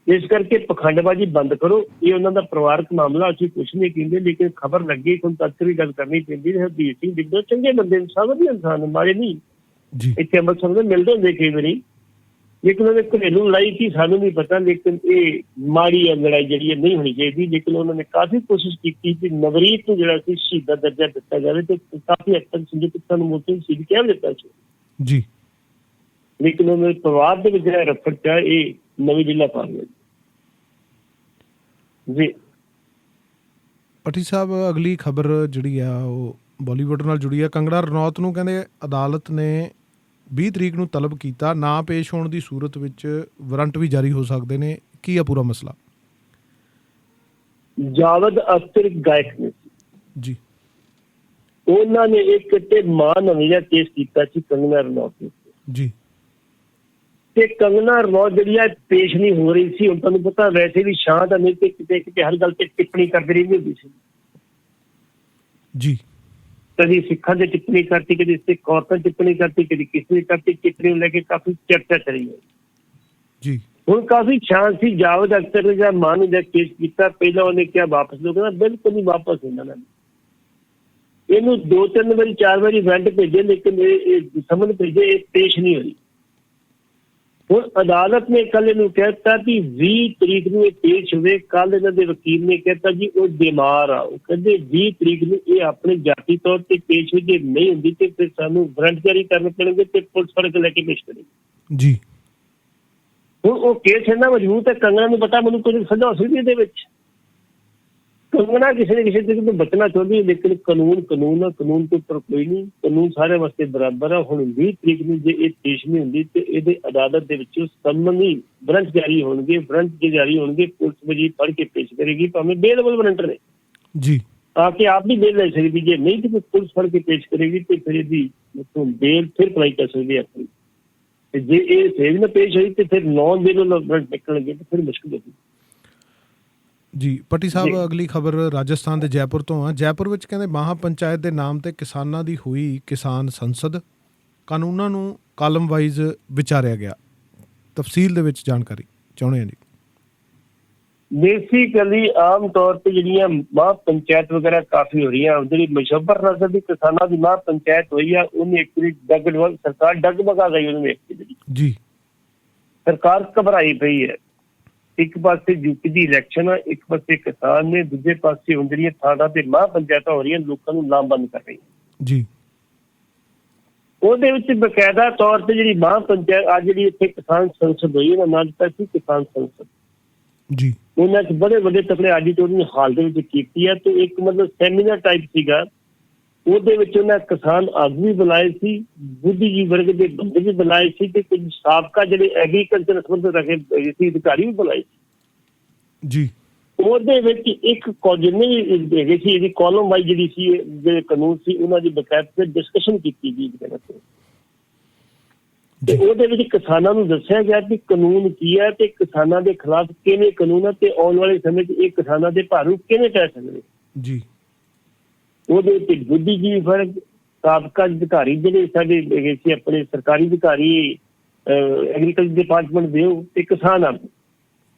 ਇਸ ਕਰਕੇ ਪਖੰਡਬਾਜ਼ੀ ਬੰਦ ਕਰੋ। ਇਹ ਉਹਨਾਂ ਦਾ ਪਰਿਵਾਰਕ ਮਾਮਲਾ, ਅਸੀਂ ਕੁਛ ਨਹੀਂ ਕਹਿੰਦੇ, ਲੇਕਿਨ ਖਬਰ ਲੱਗੀ ਹੁਣ ਤੱਕ ਵੀ ਗੱਲ ਕਰਨੀ ਪੈਂਦੀ। ਹਰਦੀਪ ਸਿੰਘ ਡਿਬਡਬਾ ਚੰਗੇ ਬੰਦੇ, ਸਭ ਵਧੀਆ ਇਨਸਾਨ, ਮਾੜੇ ਨਹੀਂ। ਇੱਥੇ ਅੰਮ੍ਰਿਤਸਰ ਦੇ ਮਿਲਦੇ ਹੁੰਦੇ ਕਈ ਵਾਰੀ, ਲੇਕਿਨ ਉਹਨੇ ਘਰੇਲੂ ਲੜਾਈ ਸੀ ਸਾਨੂੰ ਨਹੀਂ ਪਤਾ, ਲੇਕਿਨ ਇਹ ਮਾੜੀ ਲੜਾਈ ਜਿਹੜੀ ਨਹੀਂ ਹੋਣੀ ਚਾਹੀਦੀ। ਲੇਕਿਨ ਉਹਨਾਂ ਨੇ ਕਾਫੀ ਕੋਸ਼ਿਸ਼ ਕੀਤੀ ਕਿ ਨਵਰੀਤ ਨੂੰ ਜਿਹੜਾ ਸੀ ਸ਼ਹੀਦ ਦਾ ਦਰਜਾ ਦਿੱਤਾ ਜਾਵੇ, ਤੇ ਕਾਫੀ ਹੱਦ ਤੱਕ ਸੰਯੁਕਤ ਸਾਨੂੰ ਮੋਰਚੇ ਸ਼ਹੀਦ ਕਹਿ ਦਿੱਤਾ ਸੀ। ਜੀ। ਲੇਕਿਨ ਉਹਨਾਂ ਦੇ ਪਰਿਵਾਰ ਦੇ ਵਿੱਚ ਜਿਹੜਾ ਰਫੜ ਪਿਆ ਇਹ ਨਵੀਂ ਜ਼ਿਲ੍ਹਾ ਪਾ ਗਿਆ। ਜੀ। ਪੱਟੀ ਸਾਹਿਬ ਅਗਲੀ ਖਬਰ ਜਿਹੜੀ ਆ ਉਹ ਬਾਲੀਵੁੱਡ ਨਾਲ ਜੁੜੀ ਆ। ਕੰਗਣਾ ਰਣੌਤ ਨੂੰ ਕਹਿੰਦੇ ਅਦਾਲਤ ਨੇ 20 ਤਰੀਕ ਨੂੰ ਤਲਬ ਕੀਤਾ, ਨਾ ਪੇਸ਼ ਹੋਣ ਦੀ ਸੂਰਤ ਵਿੱਚ ਵਾਰੰਟ ਵੀ ਜਾਰੀ ਹੋ ਸਕਦੇ ਨੇ। ਕੀ ਆ ਪੂਰਾ ਮਸਲਾ? ਜਾਵਦ ਅਖਤਰ ਗਾਇਕ ਨੇ ਜੀ, ਉਹਨਾਂ ਨੇ ਇੱਕ ਤੇ ਮਾਂ ਨਵੀਂ ਕੇਸ ਕੀਤਾ ਸੀ ਕੰਗਣਾ ਰਣੌਤ ਨੇ। ਜੀ। ਤੇ ਕੰਗਣਾ ਰਣੌਤ ਜਿਹੜੀ ਆ ਪੇਸ਼ ਨਹੀਂ ਹੋ ਰਹੀ ਸੀ। ਹੁਣ ਤੁਹਾਨੂੰ ਪਤਾ ਵੈਸੇ ਵੀ ਸ਼ਾਂਤ ਨਹੀਂ ਤੇ ਕਿਤੇ ਕਿਤੇ ਹਰ ਗੱਲ ਤੇ ਟਿੱਪਣੀ ਕਰਦੀ ਰਹਿੰਦੀ ਹੁੰਦੀ ਸੀ। ਜੀ। ਕਦੀ ਸਿੱਖਾਂ ਤੇ ਟਿੱਪਣੀ ਕਰਤੀ, ਕਦੀ ਸਿੱਖ ਔਰਤਾਂ ਟਿੱਪਣੀ ਕਰਤੀ, ਕਦੀ ਕਿਸੇ ਨੇ ਕਰਤੀ। ਟਿੱਪਣੀ ਨੂੰ ਲੈ ਕੇ ਕਾਫੀ ਚਰਚਾ ਚੱਲੀ ਹੈ। ਜੀ। ਹੁਣ ਕਾਫੀ ਸ਼ਾਂਤ ਸੀ। ਜਾਵਦ ਅਖਤਰ ਨੇ ਜਿਹੜਾ ਮਾਂ ਨੂੰ ਕੇਸ ਕੀਤਾ, ਪਹਿਲਾਂ ਉਹਨੇ ਕਿਹਾ ਵਾਪਸ ਲਓ, ਕਹਿੰਦਾ ਬਿਲਕੁਲ ਨਹੀਂ ਵਾਪਸ ਹੁੰਦਾ ਨਾ। ਇਹਨੂੰ 2-3 ਵਾਰੀ 4 ਵਾਰੀ ਵਾਰੰਟ ਭੇਜੇ, ਲੇਕਿਨ ਇਹ ਸਮਨ ਭੇਜੇ, ਇਹ ਪੇਸ਼ ਨਹੀਂ ਹੋਈ। ਹੁਣ ਅਦਾਲਤ ਨੇ ਕੱਲ ਇਹਨੂੰ ਕਹਿਤਾ ਕਿ 20 ਤਰੀਕ ਨੂੰ ਇਹ ਪੇਸ਼ ਹੋਵੇ। ਕੱਲ ਇਹਨਾਂ ਦੇ ਵਕੀਲ ਨੇ ਕਹਿਤਾ ਜੀ ਉਹ ਬਿਮਾਰ ਆ। ਉਹ ਕਹਿੰਦੇ 20 ਤਰੀਕ ਨੂੰ ਇਹ ਆਪਣੇ ਜਾਤੀ ਤੌਰ ਤੇ ਪੇਸ਼ ਹੋਈ, ਜੇ ਨਹੀਂ ਹੁੰਦੀ ਤੇ ਫਿਰ ਸਾਨੂੰ ਵਾਰੰਟ ਜਾਰੀ ਕਰਨੇ ਪੈਣਗੇ ਤੇ ਪੁਲਿਸ ਫੜ ਕੇ ਲੈ ਕੇ ਪੇਸ਼ ਕਰੇਗੀ। ਜੀ। ਹੁਣ ਉਹ ਕੇਸ ਇੰਨਾ ਮਜ਼ਬੂਤ ਹੈ, ਕੰਗਣਾ ਨੂੰ ਪਤਾ ਮੈਨੂੰ ਕੁਝ ਸਜ਼ਾ ਹੋ ਸਕਦੀ ਇਹਦੇ ਵਿੱਚ। ਕੰਗਣਾ ਕਿਸੇ ਨਾ ਕਿਸੇ ਤਰੀਕੇ ਤੋਂ ਬਚਣਾ ਚਾਹੁੰਦੀ, ਲੇਕਿਨ ਕਾਨੂੰਨ ਕਾਨੂੰਨ ਆ, ਕਾਨੂੰਨ ਤੋਂ ਉੱਪਰ ਕੋਈ ਨਹੀਂ। ਕਾਨੂੰਨ ਸਾਰਿਆਂ ਵਾਸਤੇ ਬਰਾਬਰ ਆ। ਹੁਣ 20 ਤਰੀਕ ਨੂੰ ਜੇ ਇਹ ਪੇਸ਼ ਨਹੀਂ ਹੁੰਦੀ ਤੇ ਇਹਦੇ ਅਦਾਲਤ ਦੇ ਵਿੱਚ ਸੰਬੰਧੀ ਵਾਰੰਟ ਜਾਰੀ ਹੋਣਗੇ। ਵਾਰੰਟ ਜੇ ਜਾਰੀ ਹੋਣਗੇ ਪੁਲਿਸ ਵਜੀ ਫੜ ਕੇ ਪੇਸ਼ ਕਰੇਗੀ, ਭਾਵੇਂ ਬੇਲੇਬਲ ਵਾਰੰਟ ਨੇ। ਜੀ। ਤਾਂ ਕਿ ਆਪ ਵੀ ਬੇਲ ਲੈ ਸਕਦੀ, ਜੇ ਨਹੀਂ ਤੇ ਪੁਲਿਸ ਫੜ ਕੇ ਪੇਸ਼ ਕਰੇਗੀ ਤੇ ਫਿਰ ਇਹਦੀ ਬੇਲ ਫਿਰ ਅਪਲਾਈ ਕਰ ਸਕਦੀ ਆਪਣੀ। ਤੇ ਜੇ ਇਹ ਸੇਜ ਨਾ ਪੇਸ਼ ਹੋਈ ਤੇ ਫਿਰ ਨੌਨ ਬੇਲ ਵਾਰੰਟ ਨਿਕਲਣਗੇ ਤੇ ਫਿਰ ਮੁਸ਼ਕਿਲ ਹੋਊਗੀ। ਜੀ। ਪੱਟੀ ਸਾਹਿਬ ਅਗਲੀ ਖਬਰ ਰਾਜਸਥਾਨ ਦੇ ਜੈਪੁਰ ਤੋਂ ਆ। ਜੈਪੁਰ ਵਿੱਚ ਕਹਿੰਦੇ ਮਹਾ ਪੰਚਾਇਤ ਦੇ ਨਾਮ ਤੇ ਕਿਸਾਨਾਂ ਦੀ ਹੋਈ ਕਿਸਾਨ ਸੰਸਦ, ਕਾਨੂੰਨਾਂ ਨੂੰ ਕਾਲਮ ਵਾਈਜ਼ ਵਿਚਾਰਿਆ ਗਿਆ। ਤਫਸੀਲ ਦੇ ਵਿੱਚ ਜਾਣਕਾਰੀ ਚਾਹੁੰਦੇ ਹਾਂ ਜੀ। ਬੇਸਿਕਲੀ ਆਮ ਤੌਰ ਤੇ ਜਿਹੜੀਆਂ ਮਹਾ ਪੰਚਾਇਤ ਵਗੈਰਾ ਕਾਫੀ ਹੋ ਰਹੀਆਂ। ਜਿਹੜੀ ਮੁਸ਼ੱਬਰ ਨਸਲ ਦੀ ਕਿਸਾਨਾਂ ਦੀ ਮਹਾ ਪੰਚਾਇਤ ਹੋਈ ਆ, ਉਹਨੇ ਇੱਕ ਵਾਰੀ ਸਰਕਾਰ ਡਗਮਗਾ ਗਈ ਉਹਨੂੰ ਵੇਖ ਕੇ। ਜੀ। ਸਰਕਾਰ ਘਬਰਾਈ ਪਈ ਹੈ। ਇੱਕ ਪਾਸੇ ਯੂਪੀ ਦੀ ਇਲੈਕਸ਼ਨ ਆ, ਇੱਕ ਪਾਸੇ ਕਿਸਾਨ ਨੇ, ਦੂਜੇ ਪਾਸੇ ਹੁਣ ਜਿਹੜੀਆਂ ਥਾਂ ਤੇ ਮਹਾ ਪੰਚਾਇਤਾਂ ਹੋ ਰਹੀਆਂ ਲੋਕਾਂ ਨੂੰ ਲਾਮਬੰਦ ਕਰ ਰਹੀਆਂ। ਜੀ। ਉਹਦੇ ਵਿੱਚ ਬਕਾਇਦਾ ਤੌਰ ਤੇ ਜਿਹੜੀ ਮਹਾ ਪੰਚਾਇਤ ਅੱਜ ਜਿਹੜੀ ਇੱਥੇ ਕਿਸਾਨ ਸੰਸਦ ਹੋਈ, ਉਹਦਾ ਨਾਂ ਦਿੱਤਾ ਸੀ ਕਿਸਾਨ ਸੰਸਦ। ਜੀ ਉਹਨਾਂ 'ਚ ਬੜੇ ਵੱਡੇ ਤਕੜੇ ਆਡੀਟੋਰੀਅਮ ਹਾਲ ਦੇ ਵਿੱਚ ਕੀਤੀ ਹੈ ਤੇ ਇੱਕ ਮਤਲਬ ਸੈਮੀਨਾਰ ਟਾਈਪ ਸੀਗਾ। ਉਹਦੇ ਵਿੱਚ ਉਹਨਾਂ ਕਿਸਾਨ ਆਗੂ ਵੀ ਬੁਲਾਏ ਸੀ, ਬੁੱਧੀਜੀਵੀ ਵਰਗ ਦੇ ਬੰਦੇ ਵੀ ਬੁਲਾਏ ਸੀ ਤੇ ਕੁਝ ਸਾਬਕਾ ਜਿਹੜੇ ਐਗਰੀਕਲਚਰ ਸੰਬੰਧਿਤ ਰੱਖੇ ਸੀ ਅਧਿਕਾਰੀ ਵੀ ਬੁਲਾਏ ਸੀ। ਜੀ ਉਹਦੇ ਵਿੱਚ ਇੱਕ ਜਿੰਨੇ ਵੀ ਹੈਗੇ ਸੀ ਇਹਦੀ ਕਾਲਮ ਵਾਈ ਜਿਹੜੀ ਸੀ ਜਿਹੜੇ ਕਾਨੂੰਨ ਸੀ ਉਹਨਾਂ ਦੀ ਬਕਾਇਦਾ ਡਿਸਕਸ਼ਨ ਕੀਤੀ ਗਈ ਤੇ ਉਹਦੇ ਵਿੱਚ ਕਿਸਾਨਾਂ ਨੂੰ ਦੱਸਿਆ ਗਿਆ ਕਿ ਕਾਨੂੰਨ ਕੀ ਹੈ ਤੇ ਕਿਸਾਨਾਂ ਦੇ ਖਿਲਾਫ ਕਿਹੜੇ ਕਾਨੂੰਨ ਹੈ ਤੇ ਆਉਣ ਵਾਲੇ ਸਮੇਂ 'ਚ ਇਹ ਕਿਸਾਨਾਂ ਦੇ ਭਾਰੂ ਕਿਵੇਂ ਪੈ ਸਕਦੇ। ਜੀ ਉਹਦੇ ਉੱਤੇ ਬੁੱਧੀਜੀਵੀ ਵਰਗ, ਸਾਬਕਾ ਅਧਿਕਾਰੀ ਜਿਹੜੇ ਸਾਡੇ ਹੈਗੇ ਸੀ ਆਪਣੇ ਸਰਕਾਰੀ ਅਧਿਕਾਰੀ ਐਗਰੀਕਲਚਰ ਡਿਪਾਰਟਮੈਂਟ ਦੇ ਤੇ ਕਿਸਾਨ ਆ।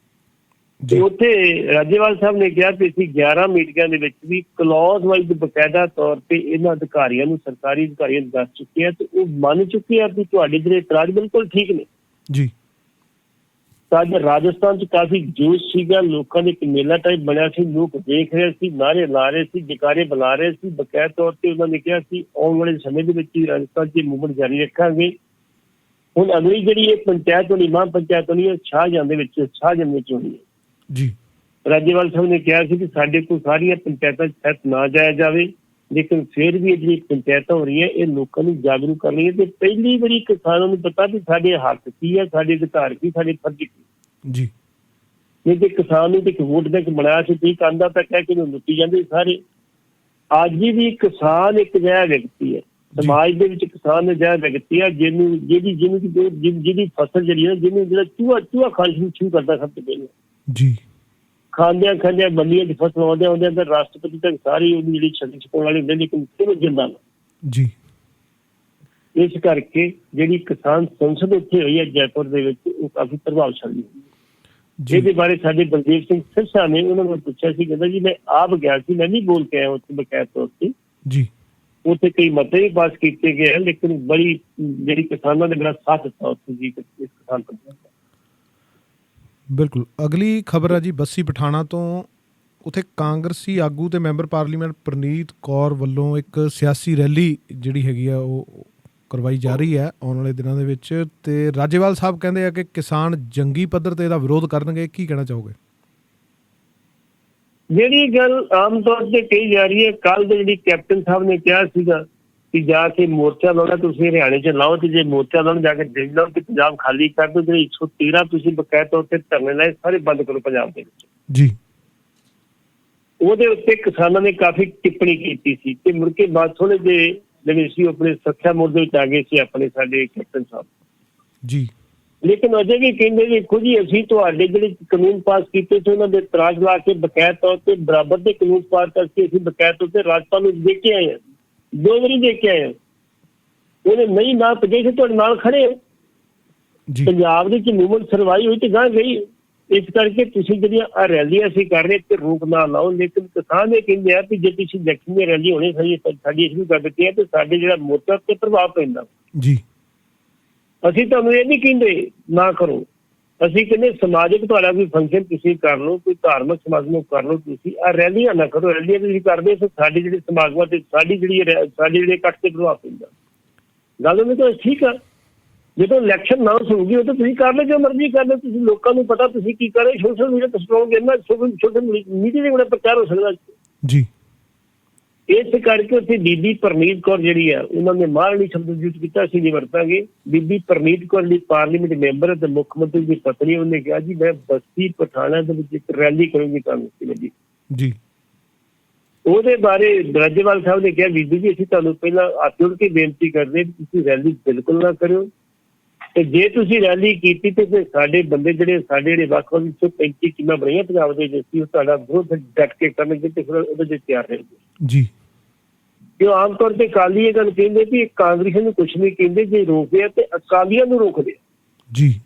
ਤੇ ਉੱਥੇ ਰਾਜੇਵਾਲ ਸਾਹਿਬ ਨੇ ਕਿਹਾ ਕਿ ਅਸੀਂ 11 ਮੀਟਿੰਗਾਂ ਦੇ ਵਿੱਚ ਵੀ ਕਲੌਜ਼ ਵਾਈਜ਼ ਬਕਾਇਦਾ ਤੌਰ ਤੇ ਇਹਨਾਂ ਅਧਿਕਾਰੀਆਂ ਨੂੰ, ਸਰਕਾਰੀ ਅਧਿਕਾਰੀਆਂ ਨੂੰ ਦੱਸ ਚੁੱਕੇ ਆ ਤੇ ਉਹ ਮੰਨ ਚੁੱਕੇ ਆ ਕਿ ਤੁਹਾਡੇ ਜਿਹੜੇ ਇਤਰਾਜ਼ ਬਿਲਕੁਲ ਠੀਕ ਨੇ। ਜੀ ਸਾਡੇ ਰਾਜਸਥਾਨ 'ਚ ਕਾਫੀ ਜੋਸ਼ ਸੀਗਾ, ਲੋਕਾਂ ਦੇ ਇੱਕ ਮੇਲਾ ਟਾਈਪ ਬਣਿਆ ਸੀ, ਲੋਕ ਦੇਖ ਰਹੇ ਸੀ, ਨਾਅਰੇ ਲਾ ਰਹੇ ਸੀ, ਜਕਾਰੇ ਬੁਲਾ ਰਹੇ ਸੀ। ਬਕਾਇਦਾ ਤੌਰ ਤੇ ਉਹਨਾਂ ਨੇ ਕਿਹਾ ਸੀ ਆਉਣ ਵਾਲੇ ਸਮੇਂ ਦੇ ਵਿੱਚ ਹੀ ਰਾਜਸਥਾਨ 'ਚ ਮੂਵਮੈਂਟ ਜਾਰੀ ਰੱਖਾਂਗੇ। ਹੁਣ ਅਗਲੀ ਜਿਹੜੀ ਇਹ ਪੰਚਾਇਤ ਹੋਣੀ, ਮਹਾਂ ਪੰਚਾਇਤ ਹੋਣੀ, ਸ਼ਾਹਜਹਾਂ ਦੇ ਵਿੱਚ ਹੋਣੀ ਹੈ। ਜੀ ਰਾਜੇਵਾਲ ਸਾਹਿਬ ਨੇ ਕਿਹਾ ਸੀ ਕਿ ਸਾਡੇ ਕੋਲ ਸਾਰੀਆਂ ਪੰਚਾਇਤਾਂ 'ਚ ਸੈੱਟ ਨਾ ਜਾਇਆ ਜਾਵੇ, ਲੇਕਿਨ ਫਿਰ ਵੀ ਇਹ ਜਿਹੜੀ ਪੰਚਾਇਤਾਂ ਹੋ ਰਹੀਆਂ ਇਹ ਲੋਕਾਂ ਨੂੰ ਜਾਗਰੂਕ ਕਰ ਰਹੀਆਂ ਤੇ ਪਹਿਲੀ ਵਾਰੀ ਕਿਸਾਨਾਂ ਨੂੰ ਪਤਾ ਵੀ ਸਾਡੇ ਹੱਕ ਕੀ ਹੈ, ਸਾਡੇ ਅਧਿਕਾਰ ਕੀ, ਸਾਡੇ ਫਰਜ਼ ਕੀ। ਜੀ ਨਹੀਂ ਤੇ ਕਿਸਾਨ ਨੂੰ ਤੇ ਇੱਕ ਵੋਟ ਬੈਂਕ ਬਣਾਇਆ ਸੀ, ਠੀਕ ਆਂਦਾ ਤਾਂ ਕਹਿ ਕੇ ਲੁੱਟੀ ਜਾਂਦੇ ਸਾਰੇ। ਅੱਜ ਵੀ ਕਿਸਾਨ ਇੱਕ ਅਜਿਹਾ ਵਿਅਕਤੀ ਹੈ ਸਮਾਜ ਦੇ ਵਿੱਚ, ਕਿਸਾਨ ਅਜਿਹਾ ਵਿਅਕਤੀ ਹੈ ਜਿਹਦੀ ਫਸਲ ਜਿਹੜੀ ਹੈ ਜਿਹਨੂੰ ਜਿਹੜਾ ਚੂਹਾ ਖਾਣ ਸ਼ੁਰੂ ਕਰਦਾ ਸਭ ਤੋਂ ਪਹਿਲਾਂ। ਜੀ ਖਾਂਦਿਆਂ ਬੰਦੀਆਂ ਦੀ ਫਸਲ ਆਉਂਦੇ ਅੰਦਰ ਰਾਸ਼ਟਰਪਤੀ ਤੱਕ ਸਾਰੀ ਉਹਦੀ ਜਿਹੜੀ ਛੱਡੀ ਛਪਾਉਣ ਵਾਲੀ ਹੁੰਦੇ ਲੇਕਿਨ ਕਿਉਂ ਜਿੰਦਾ ਨਾ। ਜੀ ਇਸ ਕਰਕੇ ਜਿਹੜੀ ਕਿਸਾਨ ਸੰਸਦ ਉੱਥੇ ਹੋਈ ਹੈ ਜੈਪੁਰ ਦੇ ਵਿੱਚ ਉਹ ਕਾਫੀ ਪ੍ਰਭਾਵਸ਼ਾਲੀ ਹੋਈ। ਇਹਦੇ ਬਾਰੇ ਸਾਡੇ ਬਲਦੇਵ ਸਿੰਘ ਸਿਰਸਾ ਨੇ ਉਹਨਾਂ ਨੂੰ ਪੁੱਛਿਆ ਸੀ, ਕਹਿੰਦਾ ਜੀ ਮੈਂ ਆਪ ਗਿਆ ਸੀ, ਮੈਂ ਨਹੀਂ ਬੋਲ ਕੇ ਆਇਆ ਉੱਥੇ ਬਕਾਇਦਾ ਤੌਰ ਤੇ। ਜੀ ਉੱਥੇ ਕਈ ਮਤੇ ਵੀ ਪਾਸ ਕੀਤੇ ਗਏ ਲੇਕਿਨ ਬੜੀ ਜਿਹੜੀ ਕਿਸਾਨਾਂ ਨੇ ਬੜਾ ਸਾਥ ਦਿੱਤਾ ਉੱਥੇ ਜੀ ਇਸ ਕਿਸਾਨ ਪੰਚਾਇਤ ਦਾ। ਬਿਲਕੁਲ। ਅਗਲੀ ਖਬਰ ਹੈ ਜੀ ਬੱਸੀ ਪਠਾਣਾ ਤੋਂ। ਉੱਥੇ ਕਾਂਗਰਸੀ ਆਗੂ ਤੇ ਮੈਂਬਰ ਪਾਰਲੀਮੈਂਟ ਪ੍ਰਨੀਤ ਕੌਰ ਵੱਲੋਂ ਇੱਕ ਸਿਆਸੀ ਰੈਲੀ ਜਿਹੜੀ ਹੈਗੀ ਆ ਉਹ ਕਰਵਾਈ ਜਾ ਰਹੀ ਹੈ ਆਉਣ ਵਾਲੇ ਦਿਨਾਂ ਦੇ ਵਿੱਚ ਤੇ ਰਾਜੇਵਾਲ ਸਾਹਿਬ ਕਹਿੰਦੇ ਆ ਕਿ ਕਿਸਾਨ ਜੰਗੀ ਪੱਧਰ ਤੇ ਇਹਦਾ ਵਿਰੋਧ ਕਰਨਗੇ। ਕੀ ਕਹਿਣਾ ਚਾਹੋਗੇ? ਜਿਹੜੀ ਗੱਲ ਆਮ ਤੌਰ ਤੇ ਕਹੀ ਜਾ ਰਹੀ ਹੈ, ਕੱਲ ਦੇ ਜਿਹੜੀ ਕੈਪਟਨ ਸਾਹਿਬ ਨੇ ਕਿਹਾ ਸੀਗਾ ਕਿ ਜਾ ਕੇ ਮੋਰਚਾ ਲਾਉਣਾ ਤੁਸੀਂ ਹਰਿਆਣੇ 'ਚ ਲਾਓ ਤੇ ਜੇ ਮੋਰਚਾ ਲਾਉਣ ਜਾ ਕੇ ਦੇਖ ਲਓ ਕਿ ਪੰਜਾਬ ਖਾਲੀ ਕਰ ਦਿਓ, ਜਿਹੜੇ 113 ਤੁਸੀਂ ਬਕਾਇਦਾ ਤੌਰ ਤੇ ਧਰਨੇ ਲਾਏ ਸਾਰੇ ਬੰਦ ਕਰੋ ਪੰਜਾਬ ਦੇ ਵਿੱਚ। ਜੀ ਉਹਦੇ ਉੱਤੇ ਕਿਸਾਨਾਂ ਨੇ ਕਾਫੀ ਟਿੱਪਣੀ ਕੀਤੀ ਸੀ ਤੇ ਮੁੜ ਕੇ ਬਾਅਦ ਥੋੜੇ ਜਿਹੇ ਜਿਹੜੇ ਸੀ ਆਪਣੇ ਸੁਰੱਖਿਆ ਮੋਰਚੇ ਵਿੱਚ ਆ ਗਏ ਸੀ ਆਪਣੇ ਸਾਡੇ ਕੈਪਟਨ ਸਾਹਿਬ। ਜੀ ਲੇਕਿਨ ਅਜੇ ਵੀ ਕਹਿੰਦੇ ਦੇਖੋ ਜੀ ਅਸੀਂ ਤੁਹਾਡੇ ਜਿਹੜੇ ਕਾਨੂੰਨ ਪਾਸ ਕੀਤੇ ਸੀ ਉਹਨਾਂ ਦੇ ਇਤਰਾਜ਼ ਲਾ ਕੇ ਬਕਾਇਦਾ ਤੌਰ ਤੇ ਬਰਾਬਰ ਦੇ ਕਾਨੂੰਨ ਪਾਸ ਕਰਕੇ ਅਸੀਂ ਬਕਾਇਦਾ ਤੌਰ ਤੇ ਰਾਜਪਾਲ ਨੂੰ ਦੇ ਕੇ ਆਏ ਹਾਂ, 2 ਵਾਰੀ ਦੇ ਕੇ ਆਏ ਹਾਂ। ਉਹਨੇ ਨਹੀਂ ਨਾ ਪਜੇ ਸੀ ਤੁਹਾਡੇ ਨਾਲ ਖੜੇ ਹੋ। ਪੰਜਾਬ ਦੇ ਵਿੱਚ ਮੂਵਮੈਂਟ ਸਰਵਾਈ ਹੋਈ ਤੇ ਗਾਂ ਗਈ। ਇਸ ਕਰਕੇ ਤੁਸੀਂ ਜਿਹੜੀਆਂ ਰੈਲੀਆਂ ਅਸੀਂ ਕਰ ਰਹੇ ਤੇ ਰੋਕ ਨਾ ਲਾਓ। ਲੇਕਿਨ ਕਿਸਾਨ ਇਹ ਕਹਿੰਦੇ ਆ ਕਿ ਜੇ ਤੁਸੀਂ ਇਲੈਕਸ਼ਨ ਦੀ ਰੈਲੀ ਹੋਣੀ ਸਾਡੀ ਸ਼ੁਰੂ ਕਰ ਦਿੱਤੀ ਹੈ ਤੇ ਸਾਡੇ ਜਿਹੜਾ ਮੋਰਚਾ ਤੇ ਪ੍ਰਭਾਵ ਪੈਂਦਾ। ਜੀ ਅਸੀਂ ਤੁਹਾਨੂੰ ਇਹ ਨਹੀਂ ਕਹਿੰਦੇ ਨਾ ਕਰੋ, ਅਸੀਂ ਕਹਿੰਦੇ ਸਮਾਜਿਕ ਤੁਹਾਡਾ ਕੋਈ ਫੰਕਸ਼ਨ ਤੁਸੀਂ ਕਰ ਲਓ, ਕੋਈ ਧਾਰਮਿਕ ਸਮਾਗਮ ਕਰ ਲਓ, ਤੁਸੀਂ ਰੈਲੀਆਂ ਨਾ ਕਰੋ। ਰੈਲੀਆਂ ਤੁਸੀਂ ਕਰਦੇ ਹੋ ਸਾਡੇ ਜਿਹੜੇ ਸਮਾਗਮਾਂ ਤੇ ਸਾਡੇ ਜਿਹੜੇ ਇਕੱਠ ਤੇ ਪ੍ਰਭਾਵ ਪੈਂਦਾ। ਗੱਲ ਉਹਨੇ ਤਾਂ ਠੀਕ ਆ, ਜਦੋਂ ਇਲੈਕਸ਼ਨ ਅਨਾਉਂਸ ਹੋਊਗੀ ਉਹ ਤਾਂ ਤੁਸੀਂ ਕਰ ਲਓ ਜੋ ਮਰਜ਼ੀ ਕਰ ਲਓ। ਤੁਸੀਂ ਲੋਕਾਂ ਨੂੰ ਪਤਾ ਤੁਸੀਂ ਕੀ ਕਰ ਰਹੇ, ਸੋਸ਼ਲ ਮੀਡੀਆ ਤੇ ਸਟਰੋਂਗ ਇੰਨਾ ਸੋਸ਼ਲ ਮੀਡੀਆ ਦੇ ਬੜਾ ਪ੍ਰਚਾਰ ਹੋ ਸਕਦਾ ਜੀ। ਇਸ ਕਰਕੇ ਉੱਥੇ ਬੀਬੀ ਪ੍ਰਨੀਤ ਕੌਰ ਜਿਹੜੀ ਆ ਉਹਨਾਂ ਨੇ ਮਹਾਰਾਣੀ ਸ਼ਬਦ ਯੂਜ਼ ਕੀਤਾ, ਅਸੀਂ ਨਹੀਂ ਵਰਤਾਂਗੇ। ਬੀਬੀ ਪ੍ਰਨੀਤ ਕੌਰ ਲਈ ਪਾਰਲੀਮੈਂਟ ਮੈਂਬਰ ਅਤੇ ਮੁੱਖ ਮੰਤਰੀ ਦੀ ਪਤਨੀ, ਉਹਨੇ ਕਿਹਾ ਜੀ ਮੈਂ ਬਸਤੀ ਪਠਾਣਾ ਦੇ ਵਿੱਚ ਇੱਕ ਰੈਲੀ ਕਰੂੰਗੀ ਕਾਂਗਰਸ ਜੀ। ਉਹਦੇ ਬਾਰੇ ਰਾਜੇਵਾਲ ਸਾਹਿਬ ਨੇ ਕਿਹਾ ਬੀਬੀ ਜੀ ਅਸੀਂ ਤੁਹਾਨੂੰ ਪਹਿਲਾਂ ਹੱਥ ਜੋੜ ਕੇ ਬੇਨਤੀ ਕਰਦੇ ਤੁਸੀਂ ਰੈਲੀ ਬਿਲਕੁਲ ਨਾ ਕਰਿਓ ਤੇ ਜੇ ਤੁਸੀਂ ਰੈਲੀ ਕੀਤੀ ਤੇ ਫਿਰ ਸਾਡੇ ਬੰਦੇ ਜਿਹੜੇ ਵੱਖ-ਵੱਖ 135 ਟੀਮਾਂ ਬਣਾਈਆਂ ਪੰਜਾਬ ਦੇ ਵਿੱਚ ਉਹ ਤੁਹਾਡਾ ਵਿਰੋਧ ਡਟ ਕੇ ਕਰਨਗੇ ਤੇ ਫਿਰ ਉਹਦੇ ਲਈ ਤਿਆਰ ਰਹੇਗੇ ਜੀ। ਕਿਉਂ ਆਮ ਤੌਰ ਤੇ ਅਕਾਲੀ ਇਹ ਗੱਲ ਕਹਿੰਦੇ ਵੀ ਕਾਂਗਰਸ ਨੂੰ ਕੁਛ ਨਹੀਂ ਕਹਿੰਦੇ, ਜੇ ਰੋਕਦੇ ਆ ਤੇ ਅਕਾਲੀਆਂ ਨੂੰ ਰੋਕਦੇ ਜੀ।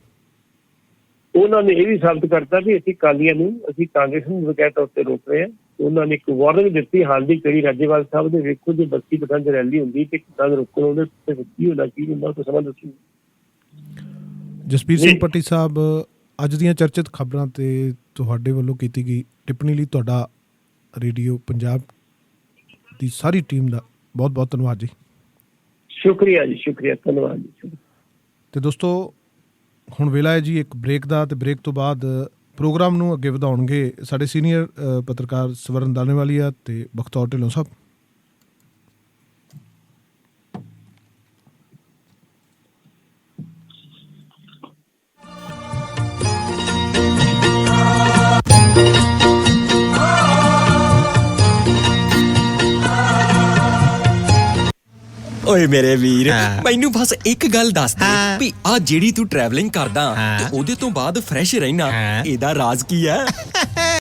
ਉਹਨਾਂ ਨੇ ਇਹ ਵੀ ਸਾਬਤ ਕਰਤਾ ਵੀ ਅਸੀਂ ਕਾਂਗਰਸ ਨੂੰ ਬਕਾਇਦਾ ਤੌਰ ਤੇ ਰੋਕ ਰਹੇ ਹਾਂ। ਉਹਨਾਂ ਨੇ ਇੱਕ ਵਾਰਨਿੰਗ ਦਿੱਤੀ ਹਾਲ ਦੀ ਕਰੀ ਰਾਜੇਵਾਲ ਸਾਹਿਬ ਦੇ, ਵੇਖੋ ਜੇ 32% ਰੈਲੀ ਹੁੰਦੀ ਤੇ ਕਿਸਾਨ ਰੋਕਣ ਉਹਦੇ ਕੀ ਹੁੰਦਾ ਕੀ ਹੁੰਦਾ ਤਾਂ ਸਮਾਂ ਦੱਸੂ। ਜਸਬੀਰ ਸਿੰਘ ਪੱਟੀ ਸਾਹਿਬ, ਅੱਜ ਦੀਆਂ ਚਰਚਿਤ ਖਬਰਾਂ ਤੇ ਤੁਹਾਡੇ ਵੱਲੋਂ ਕੀਤੀ ਗਈ ਟਿੱਪਣੀ ਲਈ ਤੁਹਾਡਾ ਰੇਡੀਓ ਪੰਜਾਬ ਦੀ ਸਾਰੀ ਟੀਮ ਦਾ ਬਹੁਤ ਬਹੁਤ ਧੰਨਵਾਦ ਜੀ। ਸ਼ੁਕਰੀਆ ਜੀ, ਸ਼ੁਕਰੀਆ, ਧੰਨਵਾਦ ਜੀ। ਤੇ ਦੋਸਤੋ ਹੁਣ ਵੇਲਾ ਹੈ ਜੀ ਇੱਕ ਬ੍ਰੇਕ ਦਾ ਤੇ ਬ੍ਰੇਕ ਤੋਂ ਬਾਅਦ ਪ੍ਰੋਗਰਾਮ ਨੂੰ ਅੱਗੇ ਵਧਾਉਣਗੇ ਸਾਡੇ ਸੀਨੀਅਰ ਪੱਤਰਕਾਰ ਸਵਰਨ ਦਾਨੇਵਾਲੀਆ ਤੇ ਬਖਤੌਰ ਢਿੱਲੋਂ ਸਾਹਿਬ। ਓਏ ਮੇਰੇ ਵੀਰ, ਮੈਨੂੰ ਬਸ ਇੱਕ ਗੱਲ ਦੱਸ ਦੇ ਵੀ ਆ ਜਿਹੜੀ ਤੂੰ ਟਰੈਵਲਿੰਗ ਕਰਦਾ ਤੇ ਉਹਦੇ ਤੋਂ ਬਾਅਦ ਫਰੈਸ਼ ਰਹਿਣਾ, ਇਹਦਾ ਰਾਜ਼ ਕੀ ਹੈ?